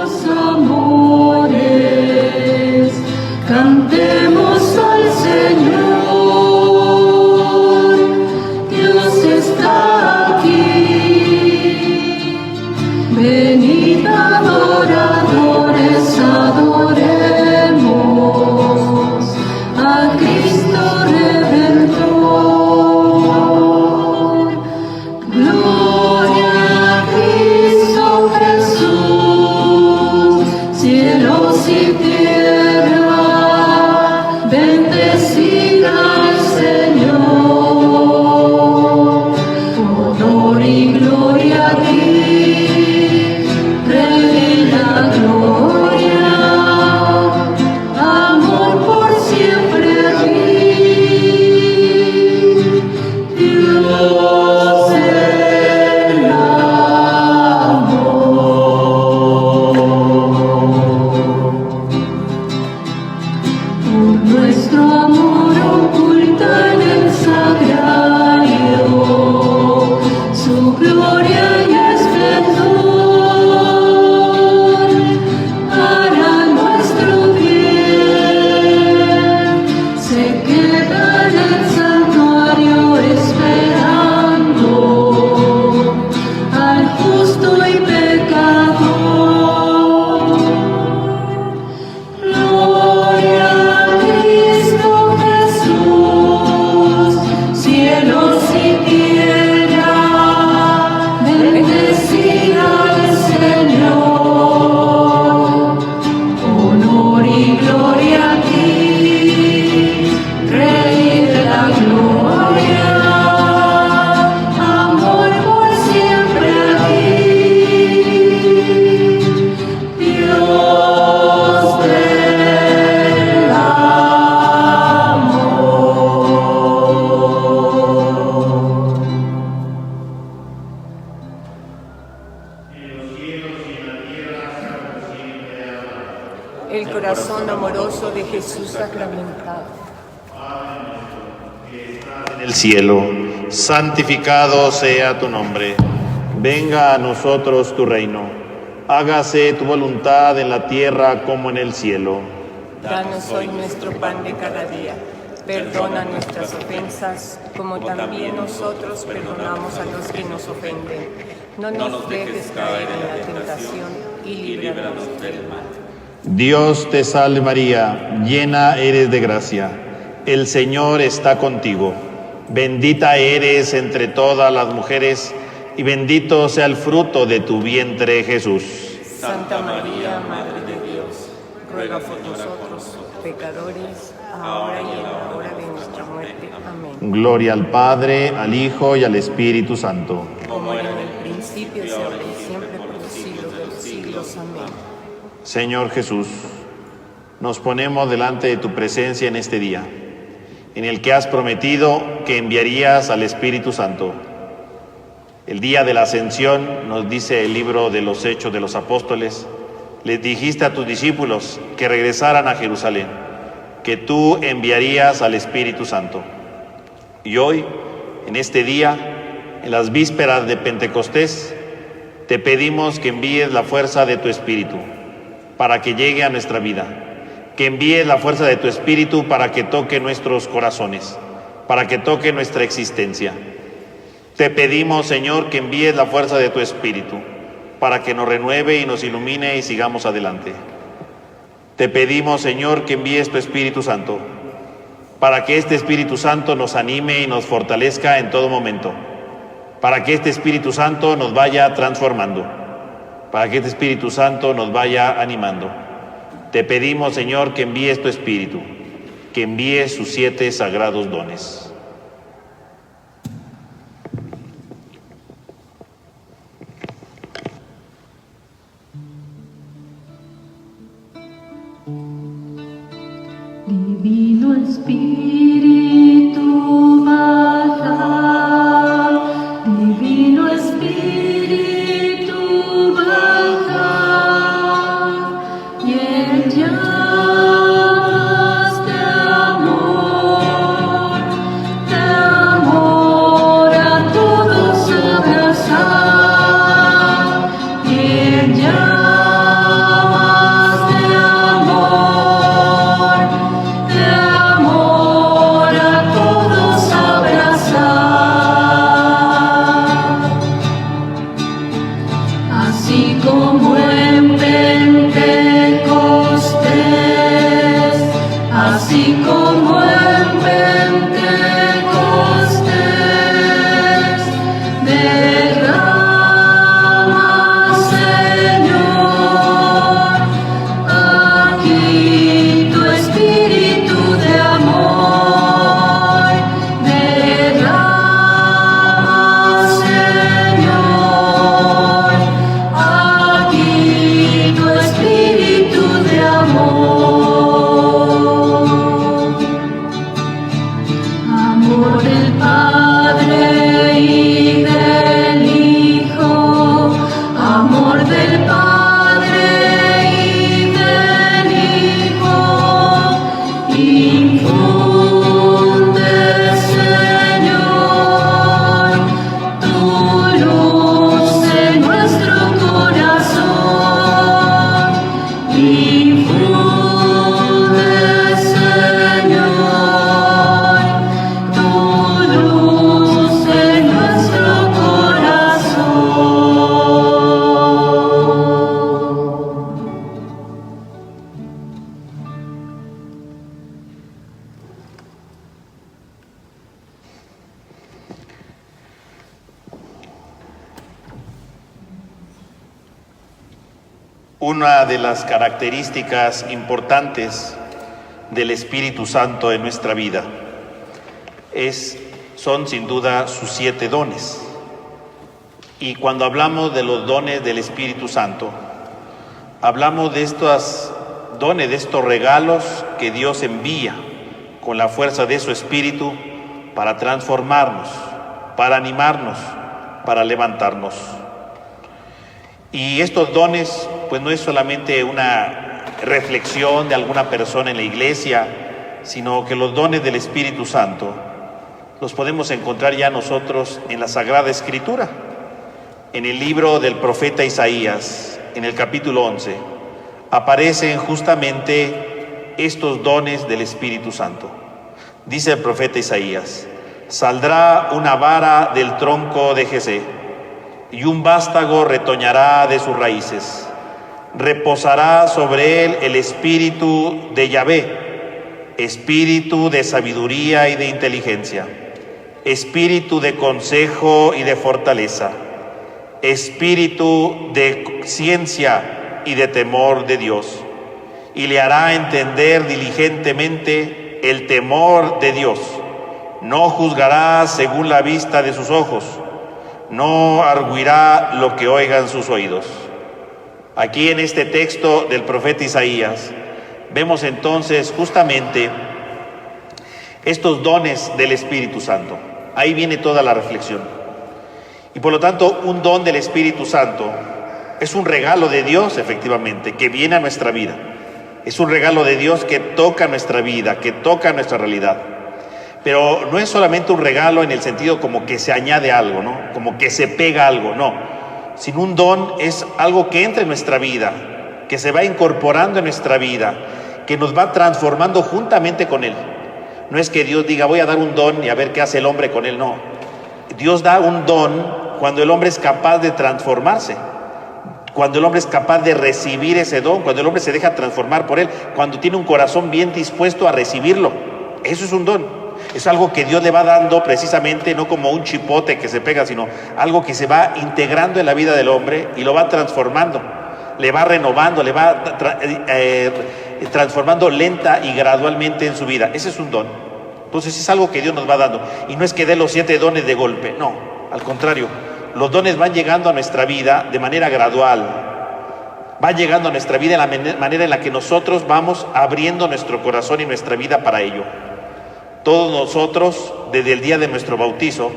tus amores, cantemos al Señor, Dios está aquí. Venid adoradores, adoremos a Cristo Redentor. Gloria a Cristo Jesús, cielos y tierra, bendecida al Señor. Honor y gloria a ti, Rey de la gloria, amor por siempre a ti, Dios del amor. Por nuestro amor oculta en el sagrario su gloria y esplendor, para nuestro bien se queda en el santuario esperando al justo y pecador. Gloria a Cristo Jesús, cielos y tierra, bendecida al Señor. Honor y gloria a ti, Rey de la gloria, amor por siempre a ti, Dios del amor. El corazón amoroso de Jesús sacramentado. En el cielo, santificado sea tu nombre. Venga a nosotros tu reino. Hágase tu voluntad en la tierra como en el cielo. Danos hoy nuestro pan de cada día. Perdona nuestras ofensas, como también nosotros perdonamos a los que nos ofenden. No nos dejes caer en la tentación y líbranos del mal. Dios te salve María, llena eres de gracia. El Señor está contigo. Bendita eres entre todas las mujeres, y bendito sea el fruto de tu vientre, Jesús. Santa María, Madre de Dios, ruega por nosotros, pecadores, ahora y en la hora de nuestra muerte. Amén. Gloria al Padre, al Hijo y al Espíritu Santo. Como era en el principio, es ahora y siempre, por los siglos de los siglos. Amén. Señor Jesús, nos ponemos delante de tu presencia en este día, en el que has prometido que enviarías al Espíritu Santo. El día de la Ascensión, nos dice el libro de los Hechos de los Apóstoles, les dijiste a tus discípulos que regresaran a Jerusalén, que tú enviarías al Espíritu Santo. Y hoy, en este día, en las vísperas de Pentecostés, te pedimos que envíes la fuerza de tu Espíritu para que llegue a nuestra vida, que envíes la fuerza de tu Espíritu para que toque nuestros corazones, para que toque nuestra existencia. Te pedimos, Señor, que envíes la fuerza de tu Espíritu para que nos renueve y nos ilumine y sigamos adelante. Te pedimos, Señor, que envíes tu Espíritu Santo para que este Espíritu Santo nos anime y nos fortalezca en todo momento, para que este Espíritu Santo nos vaya transformando, para que este Espíritu Santo nos vaya animando. Te pedimos, Señor, que envíes tu Espíritu, que envíes sus 7 sagrados dones. Divino Espíritu baja, Divino Espíritu baja, y en llamas de amor así como en Pentecostés, así como en Pentecostés, derrama, Señor, aquí tu espíritu de amor, derrama, Señor, aquí tu espíritu de amor. Amor del Padre y del Hijo, amor del Padre y del Hijo, infunde, Señor, tu luz en nuestro corazón, infunde, Señor, tu luz en nuestro corazón. Una de las características importantes del Espíritu Santo en nuestra vida son sin duda sus 7 dones. Y cuando hablamos de los dones del Espíritu Santo, hablamos de estos dones, de estos regalos que Dios envía con la fuerza de su Espíritu para transformarnos, para animarnos, para levantarnos. Y estos dones, pues no es solamente una reflexión de alguna persona en la iglesia, sino que los dones del Espíritu Santo los podemos encontrar ya nosotros en la Sagrada Escritura. En el libro del profeta Isaías, en el capítulo 11, aparecen justamente estos dones del Espíritu Santo. Dice el profeta Isaías: saldrá una vara del tronco de Jesé, y un vástago retoñará de sus raíces. Reposará sobre él el espíritu de Yahvé, espíritu de sabiduría y de inteligencia, espíritu de consejo y de fortaleza, espíritu de ciencia y de temor de Dios. Y le hará entender diligentemente el temor de Dios. No juzgará según la vista de sus ojos, no arguirá lo que oigan sus oídos. Aquí en este texto del profeta Isaías vemos entonces justamente estos dones del Espíritu Santo. Ahí viene toda la reflexión. Y por lo tanto, un don del Espíritu Santo es un regalo de Dios, efectivamente, que viene a nuestra vida. Es un regalo de Dios que toca nuestra vida, que toca nuestra realidad. Pero no es solamente un regalo en el sentido como que se añade algo, ¿no? Como que se pega algo, no. Sino un don es algo que entra en nuestra vida, que se va incorporando en nuestra vida, que nos va transformando juntamente con Él. No es que Dios diga, voy a dar un don y a ver qué hace el hombre con él, no. Dios da un don cuando el hombre es capaz de transformarse, cuando el hombre es capaz de recibir ese don, cuando el hombre se deja transformar por Él, cuando tiene un corazón bien dispuesto a recibirlo. Eso es un don. Es algo que Dios le va dando precisamente, no como un chipote que se pega, sino algo que se va integrando en la vida del hombre y lo va transformando, le va renovando, le va transformando lenta y gradualmente en su vida. Ese es un don. Entonces es algo que Dios nos va dando. Y no es que dé los 7 dones de golpe, no, al contrario. Los dones van llegando a nuestra vida de manera gradual. Van llegando a nuestra vida en la manera en la que nosotros vamos abriendo nuestro corazón y nuestra vida para ello. Todos nosotros, desde el día de nuestro bautizo,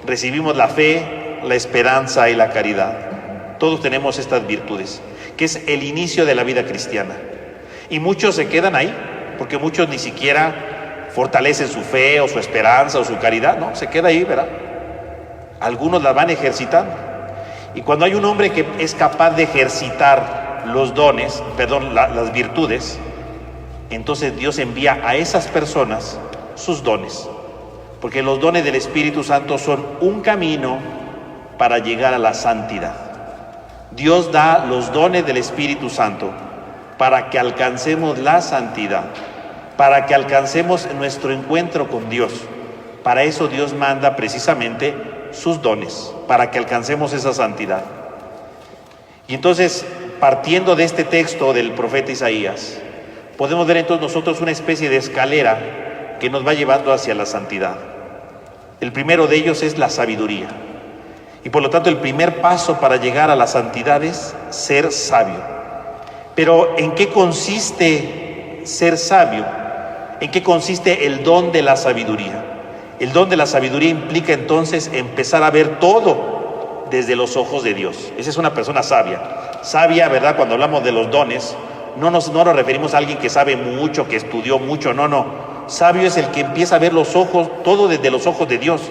recibimos la fe, la esperanza y la caridad. Todos tenemos estas virtudes, que es el inicio de la vida cristiana. Y muchos se quedan ahí, porque muchos ni siquiera fortalecen su fe o su esperanza o su caridad, no, se queda ahí, ¿verdad? Algunos las van ejercitando. Y cuando hay un hombre que es capaz de ejercitar los dones, las virtudes, entonces Dios envía a esas personas sus dones, porque los dones del Espíritu Santo son un camino para llegar a la santidad. Dios da los dones del Espíritu Santo para que alcancemos la santidad, para que alcancemos nuestro encuentro con Dios. Para eso Dios manda precisamente sus dones, para que alcancemos esa santidad. Y entonces, partiendo de este texto del profeta Isaías, podemos ver entonces nosotros una especie de escalera que nos va llevando hacia la santidad. El primero de ellos es la sabiduría. Y por lo tanto el primer paso para llegar a la santidad es ser sabio. Pero ¿en qué consiste ser sabio? ¿En qué consiste el don de la sabiduría? El don de la sabiduría implica entonces empezar a ver todo desde los ojos de Dios. Esa es una persona sabia. Sabia, ¿verdad? Cuando hablamos de los dones, no nos referimos a alguien que sabe mucho, que estudió mucho, no. Sabio es el que empieza a ver los ojos, todo desde los ojos de Dios.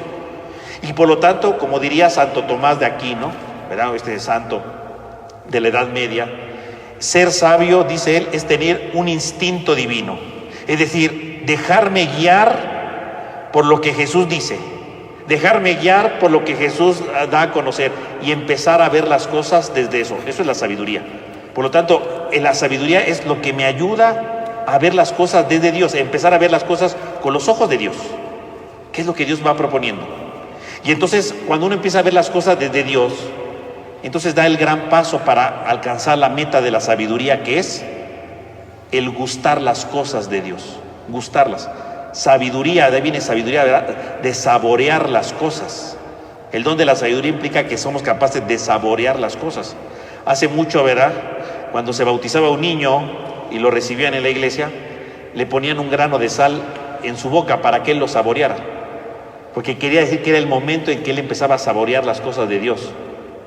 Y por lo tanto, como diría Santo Tomás de Aquino, ¿verdad? Este santo de la Edad Media, ser sabio, dice él, es tener un instinto divino. Es decir, dejarme guiar por lo que Jesús dice, dejarme guiar por lo que Jesús da a conocer y empezar a ver las cosas desde eso. Eso es la sabiduría. Por lo tanto, la sabiduría es lo que me ayuda a ver las cosas desde Dios, a empezar a ver las cosas con los ojos de Dios. ¿Qué es lo que Dios va proponiendo? Y entonces, cuando uno empieza a ver las cosas desde Dios, entonces da el gran paso para alcanzar la meta de la sabiduría, que es el gustar las cosas de Dios, gustarlas. Sabiduría, de ahí viene sabiduría, ¿verdad? De saborear las cosas. El don de la sabiduría implica que somos capaces de saborear las cosas. Hace mucho, ¿verdad? Cuando se bautizaba un niño y lo recibían en la iglesia, le ponían un grano de sal en su boca para que él lo saboreara, porque quería decir que era el momento en que él empezaba a saborear las cosas de Dios.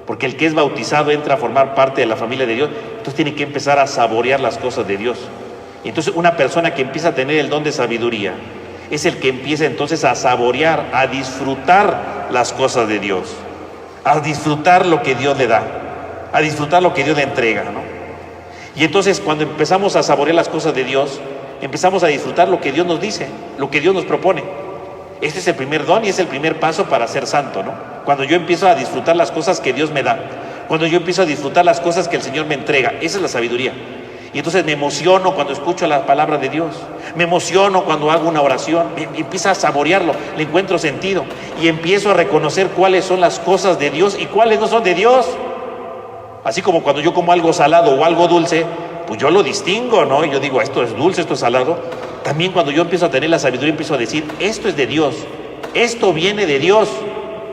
Porque el que es bautizado entra a formar parte de la familia de Dios, entonces tiene que empezar a saborear las cosas de Dios. Y entonces una persona que empieza a tener el don de sabiduría es el que empieza entonces a saborear, a disfrutar las cosas de Dios, a disfrutar lo que Dios le da, a disfrutar lo que Dios le entrega, ¿no? Y entonces cuando empezamos a saborear las cosas de Dios, empezamos a disfrutar lo que Dios nos dice, lo que Dios nos propone. Este es el primer don y es el primer paso para ser santo, ¿no? Cuando yo empiezo a disfrutar las cosas que Dios me da, cuando yo empiezo a disfrutar las cosas que el Señor me entrega, esa es la sabiduría. Y entonces me emociono cuando escucho la palabra de Dios, me emociono cuando hago una oración, empiezo a saborearlo, le encuentro sentido y empiezo a reconocer cuáles son las cosas de Dios y cuáles no son de Dios. Así como cuando yo como algo salado o algo dulce, pues yo lo distingo, ¿no? Y yo digo, esto es dulce, esto es salado. También cuando yo empiezo a tener la sabiduría, empiezo a decir, esto es de Dios, esto viene de Dios,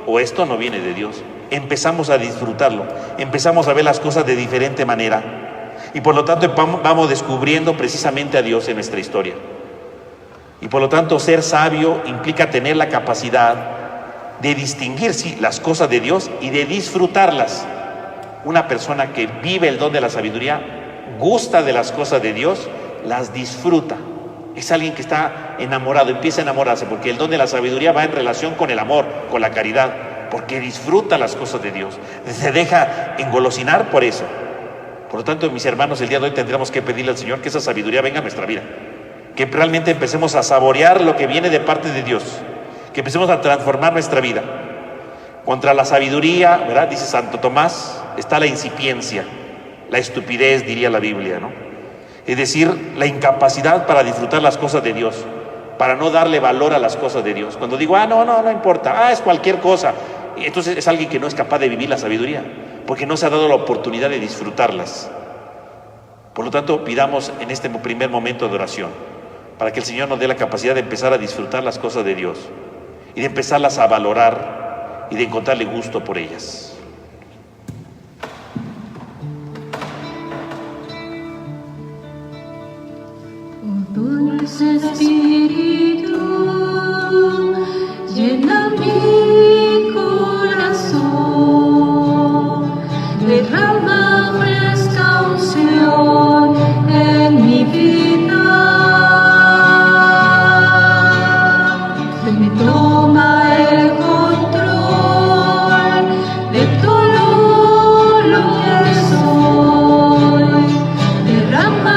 o esto no viene de Dios. Empezamos a disfrutarlo, empezamos a ver las cosas de diferente manera. Y por lo tanto vamos descubriendo precisamente a Dios en nuestra historia. Y por lo tanto ser sabio implica tener la capacidad de distinguir, sí, las cosas de Dios y de disfrutarlas. Una persona que vive el don de la sabiduría, gusta de las cosas de Dios, las disfruta. Es alguien que está enamorado, empieza a enamorarse, porque el don de la sabiduría va en relación con el amor, con la caridad, porque disfruta las cosas de Dios, se deja engolosinar por eso. Por lo tanto, mis hermanos, el día de hoy tendremos que pedirle al Señor que esa sabiduría venga a nuestra vida, que realmente empecemos a saborear lo que viene de parte de Dios, que empecemos a transformar nuestra vida. Contra la sabiduría, ¿verdad? Dice Santo Tomás, está la incipiencia, la estupidez, diría la Biblia, ¿no? Es decir, la incapacidad para disfrutar las cosas de Dios, para no darle valor a las cosas de Dios. Cuando digo, no importa, es cualquier cosa, entonces es alguien que no es capaz de vivir la sabiduría, porque no se ha dado la oportunidad de disfrutarlas. Por lo tanto, pidamos en este primer momento de oración, para que el Señor nos dé la capacidad de empezar a disfrutar las cosas de Dios, y de empezarlas a valorar, y de encontrarle gusto por ellas. Dulce Espíritu, llena mi corazón, derrama fresca unción en mi vida. Ven y toma el control de todo lo que soy, derrama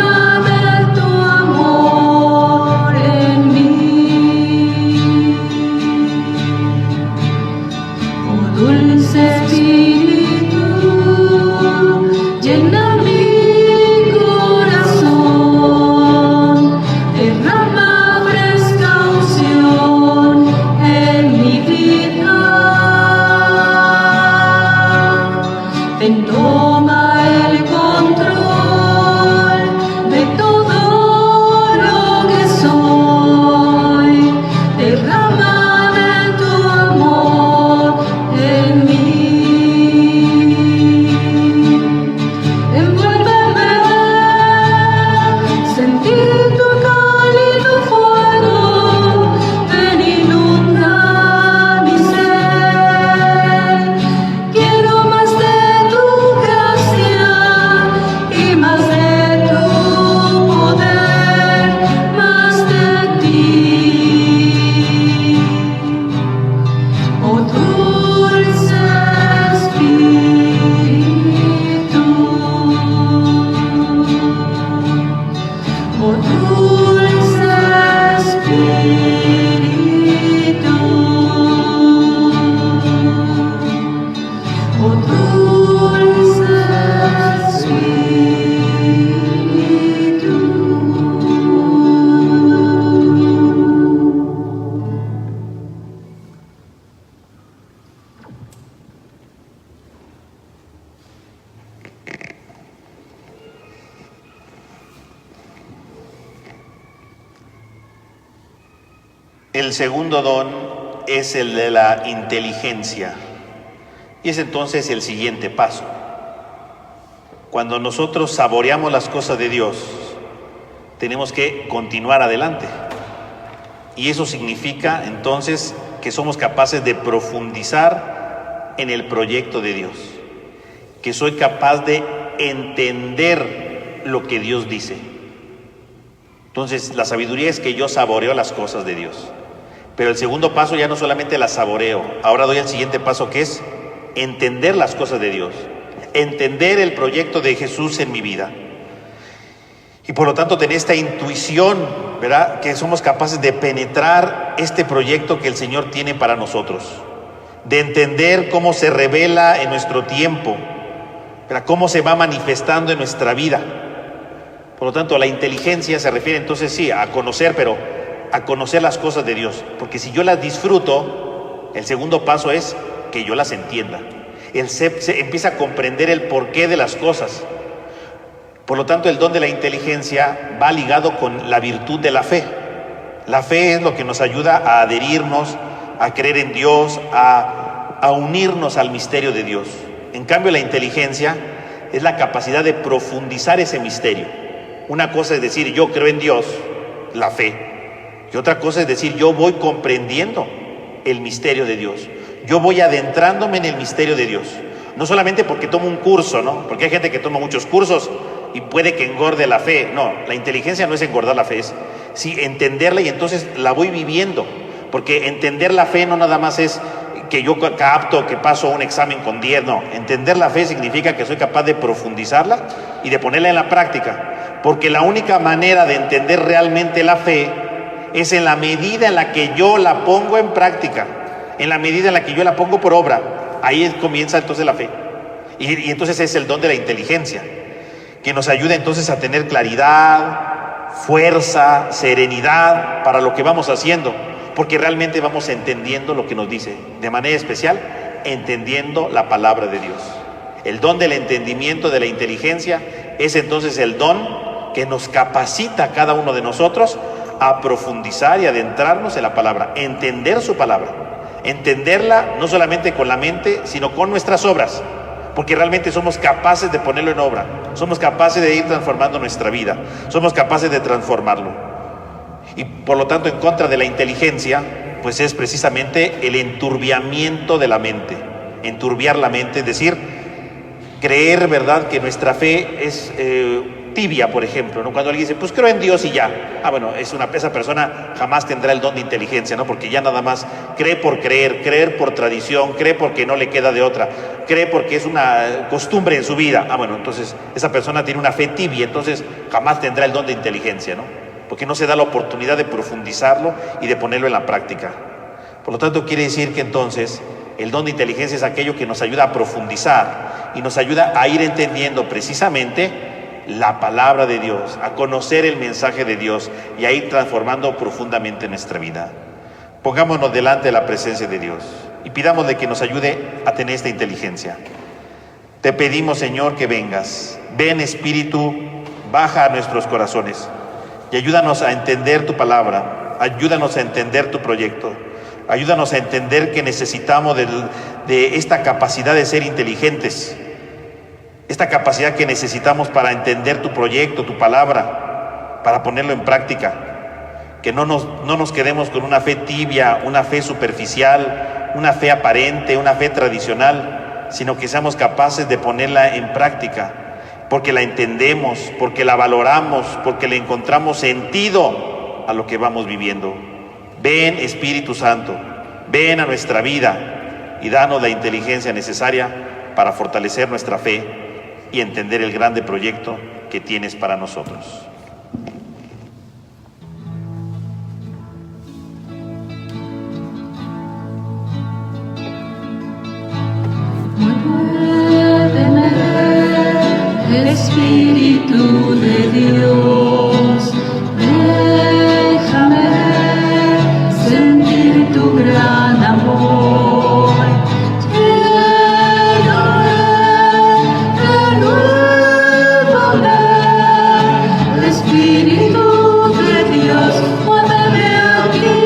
El segundo don es el de la inteligencia. Y es entonces el siguiente paso. Cuando nosotros saboreamos las cosas de Dios, tenemos que continuar adelante. Y eso significa entonces que somos capaces de profundizar en el proyecto de Dios. Que soy capaz de entender lo que Dios dice. Entonces, la sabiduría es que yo saboreo las cosas de Dios. Pero el segundo paso ya no solamente las saboreo, ahora doy el siguiente paso, que es entender las cosas de Dios, entender el proyecto de Jesús en mi vida. Y por lo tanto tener esta intuición, ¿verdad?, que somos capaces de penetrar este proyecto que el Señor tiene para nosotros, de entender cómo se revela en nuestro tiempo, ¿verdad?, cómo se va manifestando en nuestra vida. Por lo tanto, la inteligencia se refiere entonces sí a conocer, pero a conocer las cosas de Dios, porque si yo las disfruto, el segundo paso es que yo las entienda. Se empieza a comprender el porqué de las cosas. Por lo tanto, el don de la inteligencia va ligado con la virtud de la fe. La fe es lo que nos ayuda a adherirnos, a creer en Dios, a unirnos al misterio de Dios. En cambio, la inteligencia es la capacidad de profundizar ese misterio. Una cosa es decir, yo creo en Dios, la fe. Y otra cosa es decir, yo voy comprendiendo el misterio de Dios. Yo voy adentrándome en el misterio de Dios. No solamente porque tomo un curso, ¿no? Porque hay gente que toma muchos cursos y puede que engorde la fe. No, la inteligencia no es engordar la fe, es sí entenderla y entonces la voy viviendo. Porque entender la fe no nada más es que yo capto, que paso un examen con 10, no. Entender la fe significa que soy capaz de profundizarla y de ponerla en la práctica. Porque la única manera de entender realmente la fe es en la medida en la que yo la pongo en práctica, en la medida en la que yo la pongo por obra. Ahí comienza entonces la fe. Y entonces es el don de la inteligencia, que nos ayuda entonces a tener claridad, fuerza, serenidad para lo que vamos haciendo, porque realmente vamos entendiendo lo que nos dice, de manera especial, entendiendo la palabra de Dios. El don del entendimiento, de la inteligencia, es entonces el don que nos capacita a cada uno de nosotros a profundizar y adentrarnos en la palabra, entender su palabra, entenderla no solamente con la mente, sino con nuestras obras, porque realmente somos capaces de ponerlo en obra, somos capaces de ir transformando nuestra vida, somos capaces de transformarlo. Y por lo tanto, en contra de la inteligencia, pues es precisamente el enturbiamiento de la mente, enturbiar la mente, es decir, creer, ¿verdad?, que nuestra fe es tibia, por ejemplo, ¿no? Cuando alguien dice, pues creo en Dios y ya. Bueno, esa persona jamás tendrá el don de inteligencia, ¿no? Porque ya nada más cree por creer por tradición, cree porque no le queda de otra, cree porque es una costumbre en su vida. Bueno, entonces esa persona tiene una fe tibia, entonces jamás tendrá el don de inteligencia, ¿no? Porque no se da la oportunidad de profundizarlo y de ponerlo en la práctica. Por lo tanto, quiere decir que entonces el don de inteligencia es aquello que nos ayuda a profundizar y nos ayuda a ir entendiendo precisamente la palabra de Dios, a conocer el mensaje de Dios y a ir transformando profundamente nuestra vida. Pongámonos delante de la presencia de Dios y pidámosle que nos ayude a tener esta inteligencia. Te pedimos, Señor, que vengas. Ven, Espíritu, baja a nuestros corazones y ayúdanos a entender tu palabra, ayúdanos a entender tu proyecto, ayúdanos a entender que necesitamos de esta capacidad de ser inteligentes, esta capacidad que necesitamos para entender tu proyecto, tu palabra, para ponerlo en práctica. Que no nos quedemos con una fe tibia, una fe superficial, una fe aparente, una fe tradicional, sino que seamos capaces de ponerla en práctica, porque la entendemos, porque la valoramos, porque le encontramos sentido a lo que vamos viviendo. Ven, Espíritu Santo, ven a nuestra vida y danos la inteligencia necesaria para fortalecer nuestra fe y entender el grande proyecto que tienes para nosotros. Muéveme, Espíritu de Dios, déjame sentir tu gran amor. Espíritu de Dios, muéveme aquí.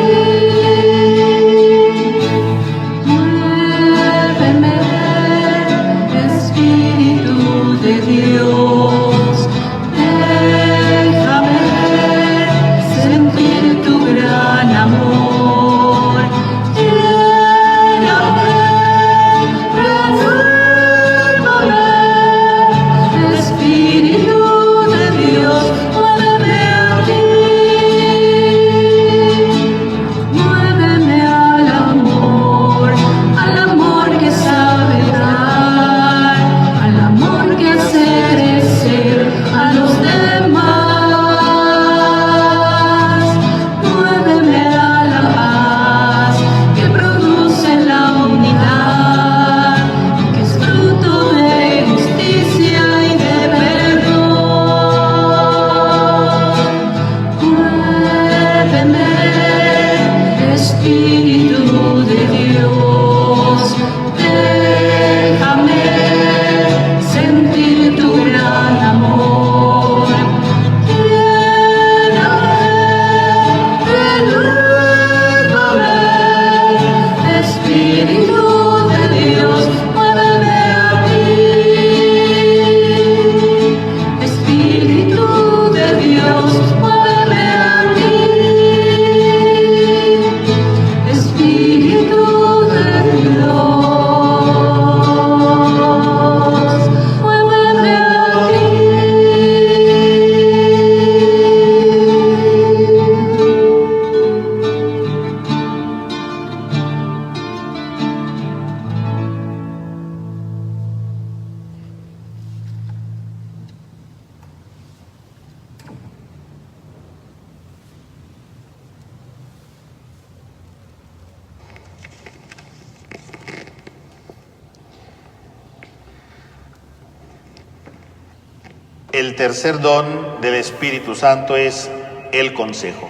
el tercer don del Espíritu Santo es el consejo.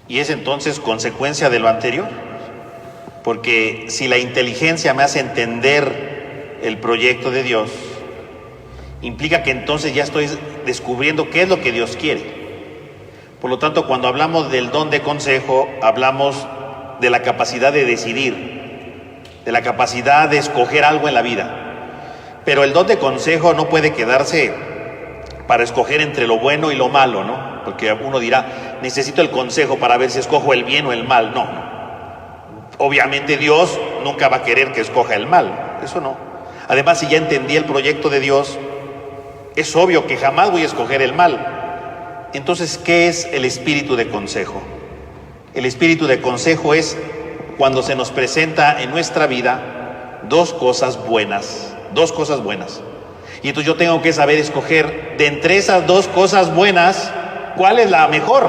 Y es entonces consecuencia de lo anterior, porque si la inteligencia me hace entender el proyecto de Dios, implica que entonces ya estoy descubriendo qué es lo que Dios quiere. Por lo tanto, cuando hablamos del don de consejo, hablamos de la capacidad de decidir, de la capacidad de escoger algo en la vida. Pero el don de consejo no puede quedarse para escoger entre lo bueno y lo malo, ¿no? Porque uno dirá, necesito el consejo para ver si escojo el bien o el mal. No. Obviamente Dios nunca va a querer que escoja el mal, eso no. Además, si ya entendí el proyecto de Dios, es obvio que jamás voy a escoger el mal. Entonces, ¿qué es el espíritu de consejo? El espíritu de consejo es cuando se nos presenta en nuestra vida dos cosas buenas. Y entonces yo tengo que saber escoger de entre esas dos cosas buenas, ¿cuál es la mejor?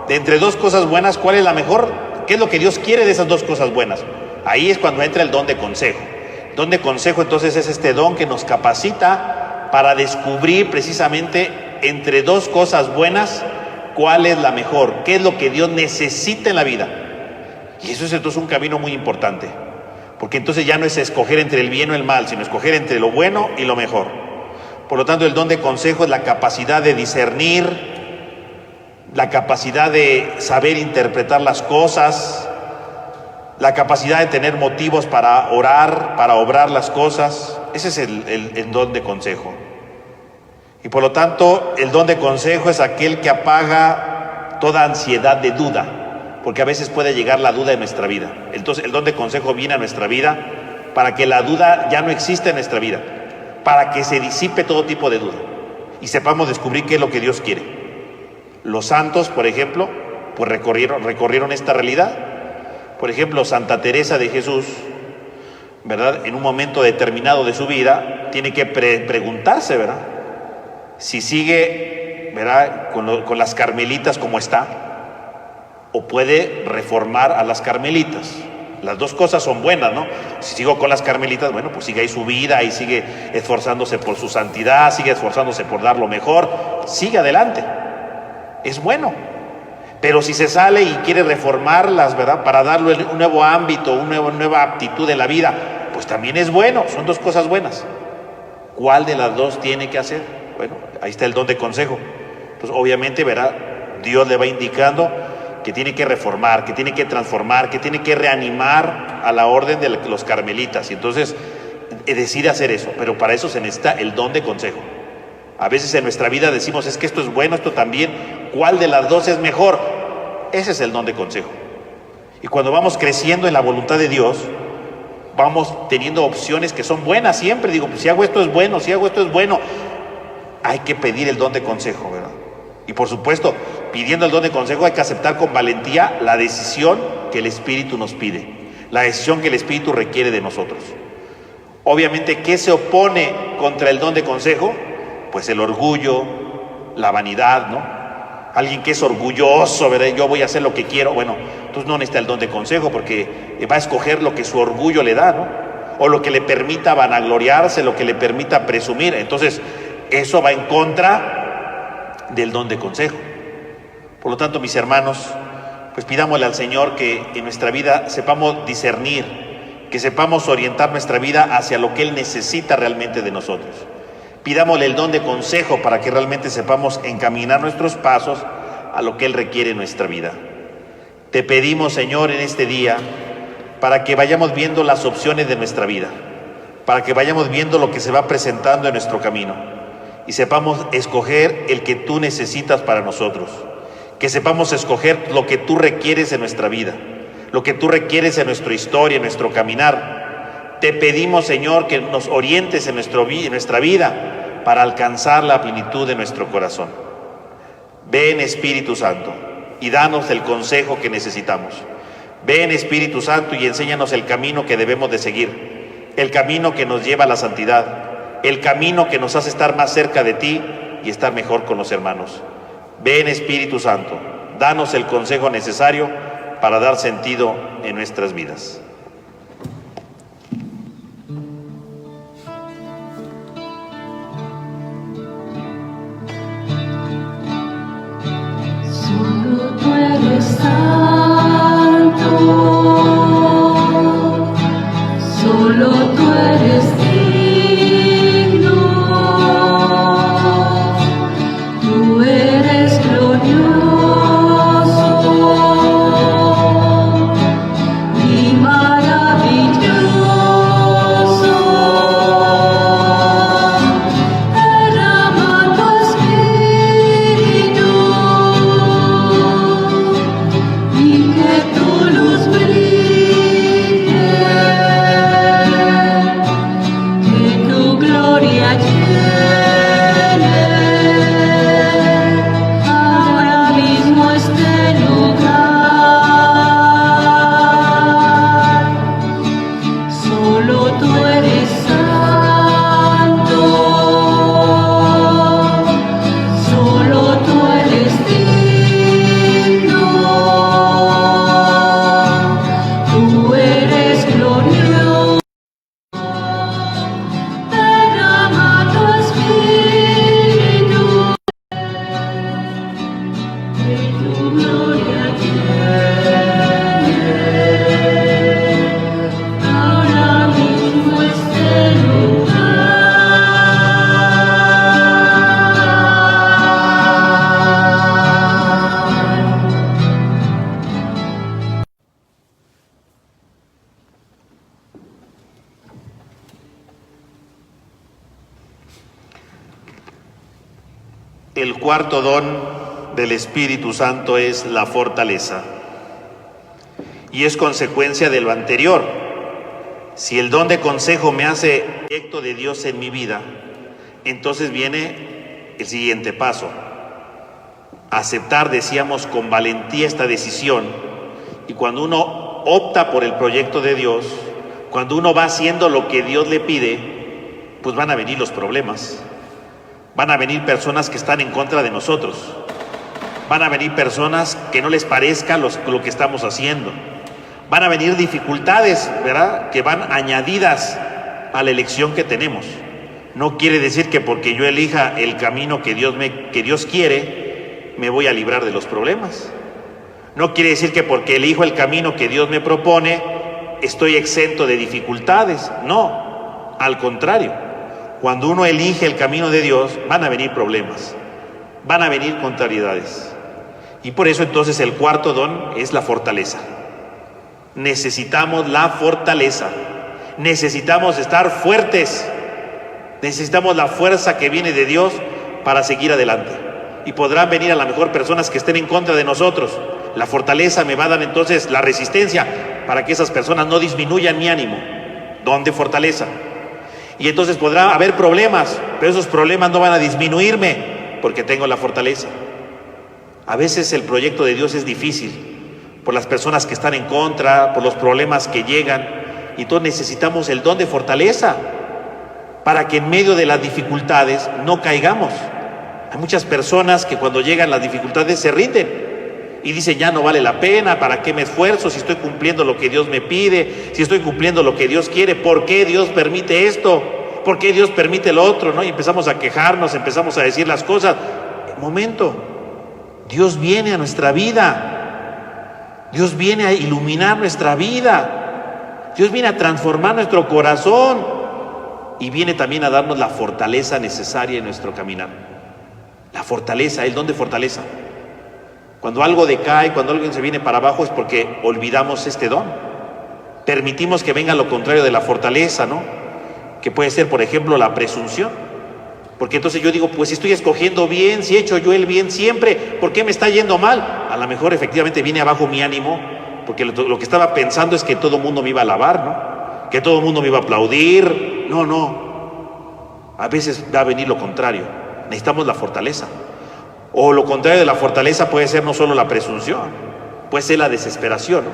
De entre dos cosas buenas, ¿cuál es la mejor? ¿Qué es lo que Dios quiere de esas dos cosas buenas? Ahí es cuando entra el don de consejo. El don de consejo entonces es este don que nos capacita para descubrir precisamente entre dos cosas buenas, ¿cuál es la mejor? ¿Qué es lo que Dios necesita en la vida? Y eso es entonces un camino muy importante. Porque entonces ya no es escoger entre el bien o el mal, sino escoger entre lo bueno y lo mejor. Por lo tanto, el don de consejo es la capacidad de discernir, la capacidad de saber interpretar las cosas, la capacidad de tener motivos para orar, para obrar las cosas. Ese es el don de consejo. Y por lo tanto, el don de consejo es aquel que apaga toda ansiedad de duda. Porque a veces puede llegar la duda en nuestra vida. Entonces el don de consejo viene a nuestra vida para que la duda ya no exista en nuestra vida, para que se disipe todo tipo de duda y sepamos descubrir qué es lo que Dios quiere. Los santos, por ejemplo, pues recorrieron esta realidad. Por ejemplo, Santa Teresa de Jesús, ¿verdad? En un momento determinado de su vida tiene que preguntarse, ¿verdad? Si sigue, ¿verdad? Con las carmelitas como está, o puede reformar a las carmelitas. Las dos cosas son buenas, ¿no? Si sigo con las carmelitas, bueno, pues sigue ahí su vida, y sigue esforzándose por su santidad, sigue esforzándose por dar lo mejor, sigue adelante, es bueno. Pero si se sale y quiere reformarlas, ¿verdad? Para darle un nuevo ámbito, una nueva aptitud en la vida, pues también es bueno, son dos cosas buenas. ¿Cuál de las dos tiene que hacer? Bueno, ahí está el don de consejo. Pues obviamente, ¿verdad? Dios le va indicando que tiene que reformar, que tiene que transformar, que tiene que reanimar a la orden de los carmelitas. Y entonces decide hacer eso, pero para eso se necesita el don de consejo. A veces en nuestra vida decimos, es que esto es bueno, esto también, ¿cuál de las dos es mejor? Ese es el don de consejo. Y cuando vamos creciendo en la voluntad de Dios, vamos teniendo opciones que son buenas siempre. Digo, pues si hago esto es bueno, si hago esto es bueno. Hay que pedir el don de consejo, ¿verdad? Y por supuesto, pidiendo el don de consejo hay que aceptar con valentía la decisión que el Espíritu nos pide, la decisión que el Espíritu requiere de nosotros. Obviamente, ¿qué se opone contra el don de consejo? Pues el orgullo, la vanidad, ¿no? Alguien que es orgulloso, ¿verdad? Yo voy a hacer lo que quiero. Bueno, entonces no necesita el don de consejo porque va a escoger lo que su orgullo le da, ¿no? O lo que le permita vanagloriarse, lo que le permita presumir. Entonces, eso va en contra del don de consejo. Por lo tanto, mis hermanos, pues pidámosle al Señor que en nuestra vida sepamos discernir, que sepamos orientar nuestra vida hacia lo que Él necesita realmente de nosotros. Pidámosle el don de consejo para que realmente sepamos encaminar nuestros pasos a lo que Él requiere en nuestra vida. Te pedimos, Señor, en este día, para que vayamos viendo las opciones de nuestra vida, para que vayamos viendo lo que se va presentando en nuestro camino y sepamos escoger el que tú necesitas para nosotros, que sepamos escoger lo que tú requieres en nuestra vida, lo que tú requieres en nuestra historia, en nuestro caminar. Te pedimos, Señor, que nos orientes en nuestra vida para alcanzar la plenitud de nuestro corazón. Ven, Espíritu Santo, y danos el consejo que necesitamos. Ven, Espíritu Santo, y enséñanos el camino que debemos de seguir, el camino que nos lleva a la santidad, el camino que nos hace estar más cerca de ti y estar mejor con los hermanos. Ven, Espíritu Santo, danos el consejo necesario para dar sentido en nuestras vidas. El cuarto don del Espíritu Santo es la fortaleza. Y es consecuencia de lo anterior. Si el don de consejo me hace proyecto de Dios en mi vida, entonces viene el siguiente paso. Aceptar, decíamos, con valentía esta decisión. Y cuando uno opta por el proyecto de Dios, cuando uno va haciendo lo que Dios le pide, pues van a venir los problemas. Van a venir personas que están en contra de nosotros. Van a venir personas que no les parezca lo que estamos haciendo. Van a venir dificultades, ¿verdad?, que van añadidas a la elección que tenemos. No quiere decir que porque yo elija el camino que Dios quiere, me voy a librar de los problemas. No quiere decir que porque elijo el camino que Dios me propone, estoy exento de dificultades. No, al contrario. Cuando uno elige el camino de Dios, van a venir problemas, van a venir contrariedades. Y por eso entonces el cuarto don es la fortaleza. Necesitamos la fortaleza, necesitamos estar fuertes, necesitamos la fuerza que viene de Dios para seguir adelante. Y podrán venir a lo mejor personas que estén en contra de nosotros. La fortaleza me va a dar entonces la resistencia para que esas personas no disminuyan mi ánimo. Don de fortaleza. Y entonces podrá haber problemas, pero esos problemas no van a disminuirme porque tengo la fortaleza. A veces el proyecto de Dios es difícil por las personas que están en contra, por los problemas que llegan, y entonces necesitamos el don de fortaleza para que en medio de las dificultades no caigamos. Hay muchas personas que cuando llegan las dificultades se rinden y dicen, ya no vale la pena, ¿para qué me esfuerzo si estoy cumpliendo lo que Dios me pide, si estoy cumpliendo lo que Dios quiere? ¿Por qué Dios permite esto? ¿Por qué Dios permite lo otro? ¿No? Y empezamos a quejarnos, empezamos a decir las cosas. Momento, Dios viene a nuestra vida, Dios viene a iluminar nuestra vida, Dios viene a transformar nuestro corazón y viene también a darnos la fortaleza necesaria en nuestro caminar. La fortaleza, el don de fortaleza. Cuando algo decae, cuando alguien se viene para abajo es porque olvidamos este don. Permitimos que venga lo contrario de la fortaleza, ¿no? Que puede ser, por ejemplo, la presunción. Porque entonces yo digo, pues si estoy escogiendo bien, si he hecho yo el bien siempre, ¿por qué me está yendo mal? A lo mejor efectivamente viene abajo mi ánimo, porque lo que estaba pensando es que todo el mundo me iba a alabar, ¿no? Que todo el mundo me iba a aplaudir. No. A veces va a venir lo contrario. Necesitamos la fortaleza. O lo contrario de la fortaleza puede ser no solo la presunción, puede ser la desesperación, ¿no?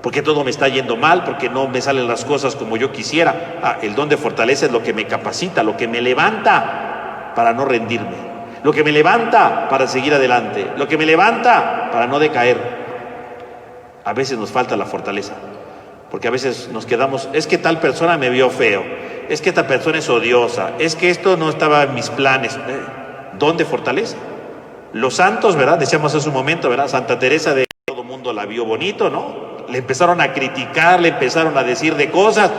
Porque todo me está yendo mal, porque no me salen las cosas como yo quisiera. El don de fortaleza es lo que me capacita, lo que me levanta para no rendirme, lo que me levanta para seguir adelante, lo que me levanta para no decaer. A veces nos falta la fortaleza, porque a veces nos quedamos, es que tal persona me vio feo, es que esta persona es odiosa, es que esto no estaba en mis planes. Don de fortaleza. Los santos, ¿verdad? Decíamos hace un momento, ¿verdad? Santa Teresa de todo el mundo la vio bonito, ¿no? Le empezaron a criticar, le empezaron a decir de cosas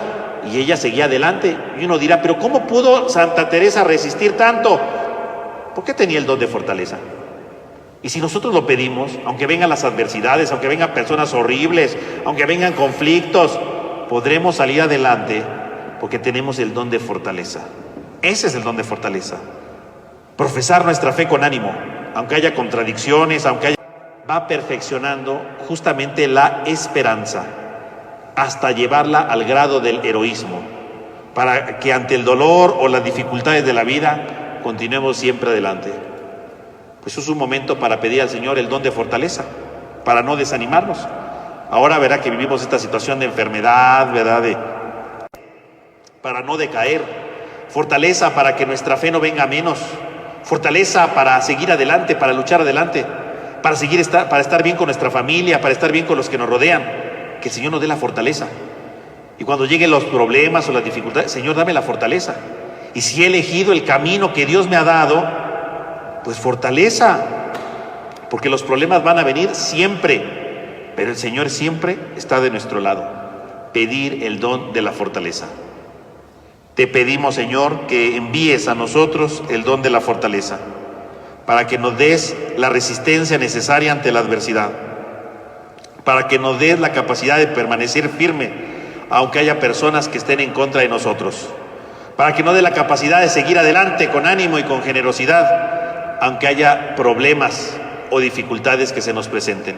y ella seguía adelante. Y uno dirá, pero ¿cómo pudo Santa Teresa resistir tanto? Porque tenía el don de fortaleza. Y si nosotros lo pedimos, aunque vengan las adversidades, aunque vengan personas horribles, aunque vengan conflictos, podremos salir adelante porque tenemos el don de fortaleza. Ese es el don de fortaleza. Profesar nuestra fe con ánimo, aunque haya contradicciones, va perfeccionando justamente la esperanza hasta llevarla al grado del heroísmo, para que ante el dolor o las dificultades de la vida continuemos siempre adelante. Pues es un momento para pedir al Señor el don de fortaleza, para no desanimarnos. Ahora verá que vivimos esta situación de enfermedad, ¿verdad? Para no decaer, fortaleza para que nuestra fe no venga a menos, fortaleza para seguir adelante, para luchar adelante, para estar bien con nuestra familia, para estar bien con los que nos rodean. Que el Señor nos dé la fortaleza. Y cuando lleguen los problemas o las dificultades, Señor, dame la fortaleza. Y si he elegido el camino que Dios me ha dado, pues fortaleza, porque los problemas van a venir siempre, pero el Señor siempre está de nuestro lado. Pedir el don de la fortaleza. Te pedimos, Señor, que envíes a nosotros el don de la fortaleza, para que nos des la resistencia necesaria ante la adversidad, para que nos des la capacidad de permanecer firme, aunque haya personas que estén en contra de nosotros, para que nos dé la capacidad de seguir adelante con ánimo y con generosidad, aunque haya problemas o dificultades que se nos presenten.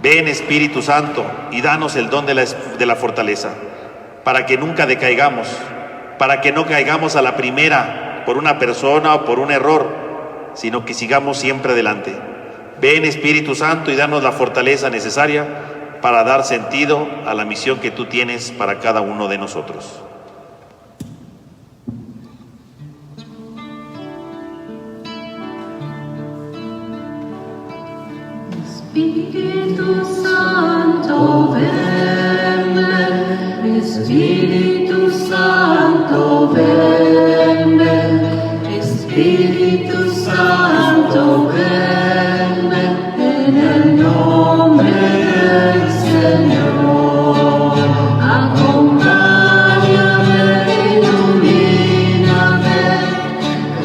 Ven, Espíritu Santo, y danos el don de la fortaleza, para que nunca decaigamos, para que no caigamos a la primera por una persona o por un error, sino que sigamos siempre adelante. Ven, Espíritu Santo, y danos la fortaleza necesaria para dar sentido a la misión que tú tienes para cada uno de nosotros. Espíritu Santo, ven, Espíritu Santo, ven, Espíritu Santo, ven, en el nombre del Señor. Acompáñame, ilumíname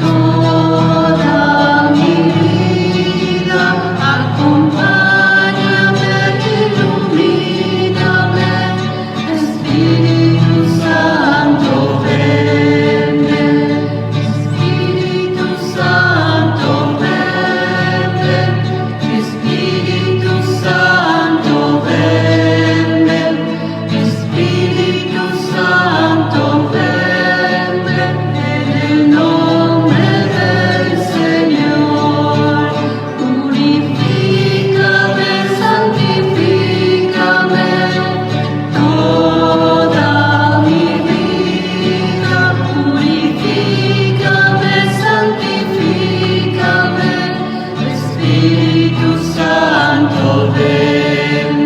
toda mi vida. Acompáñame, ilumíname, Espíritu Santo, ven, Espíritu Santo, ven, Espíritu Santo, ven, Espíritu Santo, ven, en el nombre del Señor. Purifícame, santifícame toda mi vida. Purifícame, santifícame, Espíritu Santo, ven,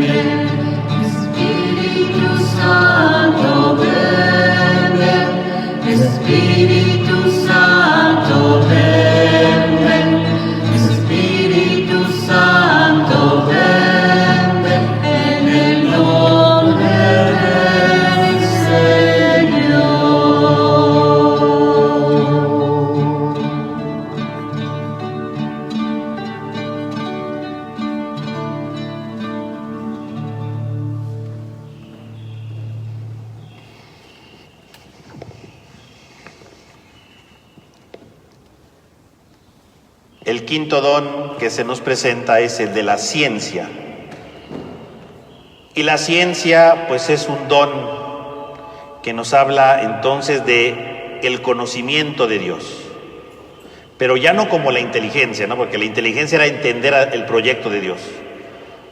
Espíritu Santo, ven, Espíritu Santo, ven, Espíritu Santo, ven, en el nombre del Señor. El quinto don que se nos presenta es el de la ciencia. Y la ciencia, pues, es un don que nos habla entonces de el conocimiento de Dios. Pero ya no como la inteligencia, ¿no? Porque la inteligencia era entender el proyecto de Dios.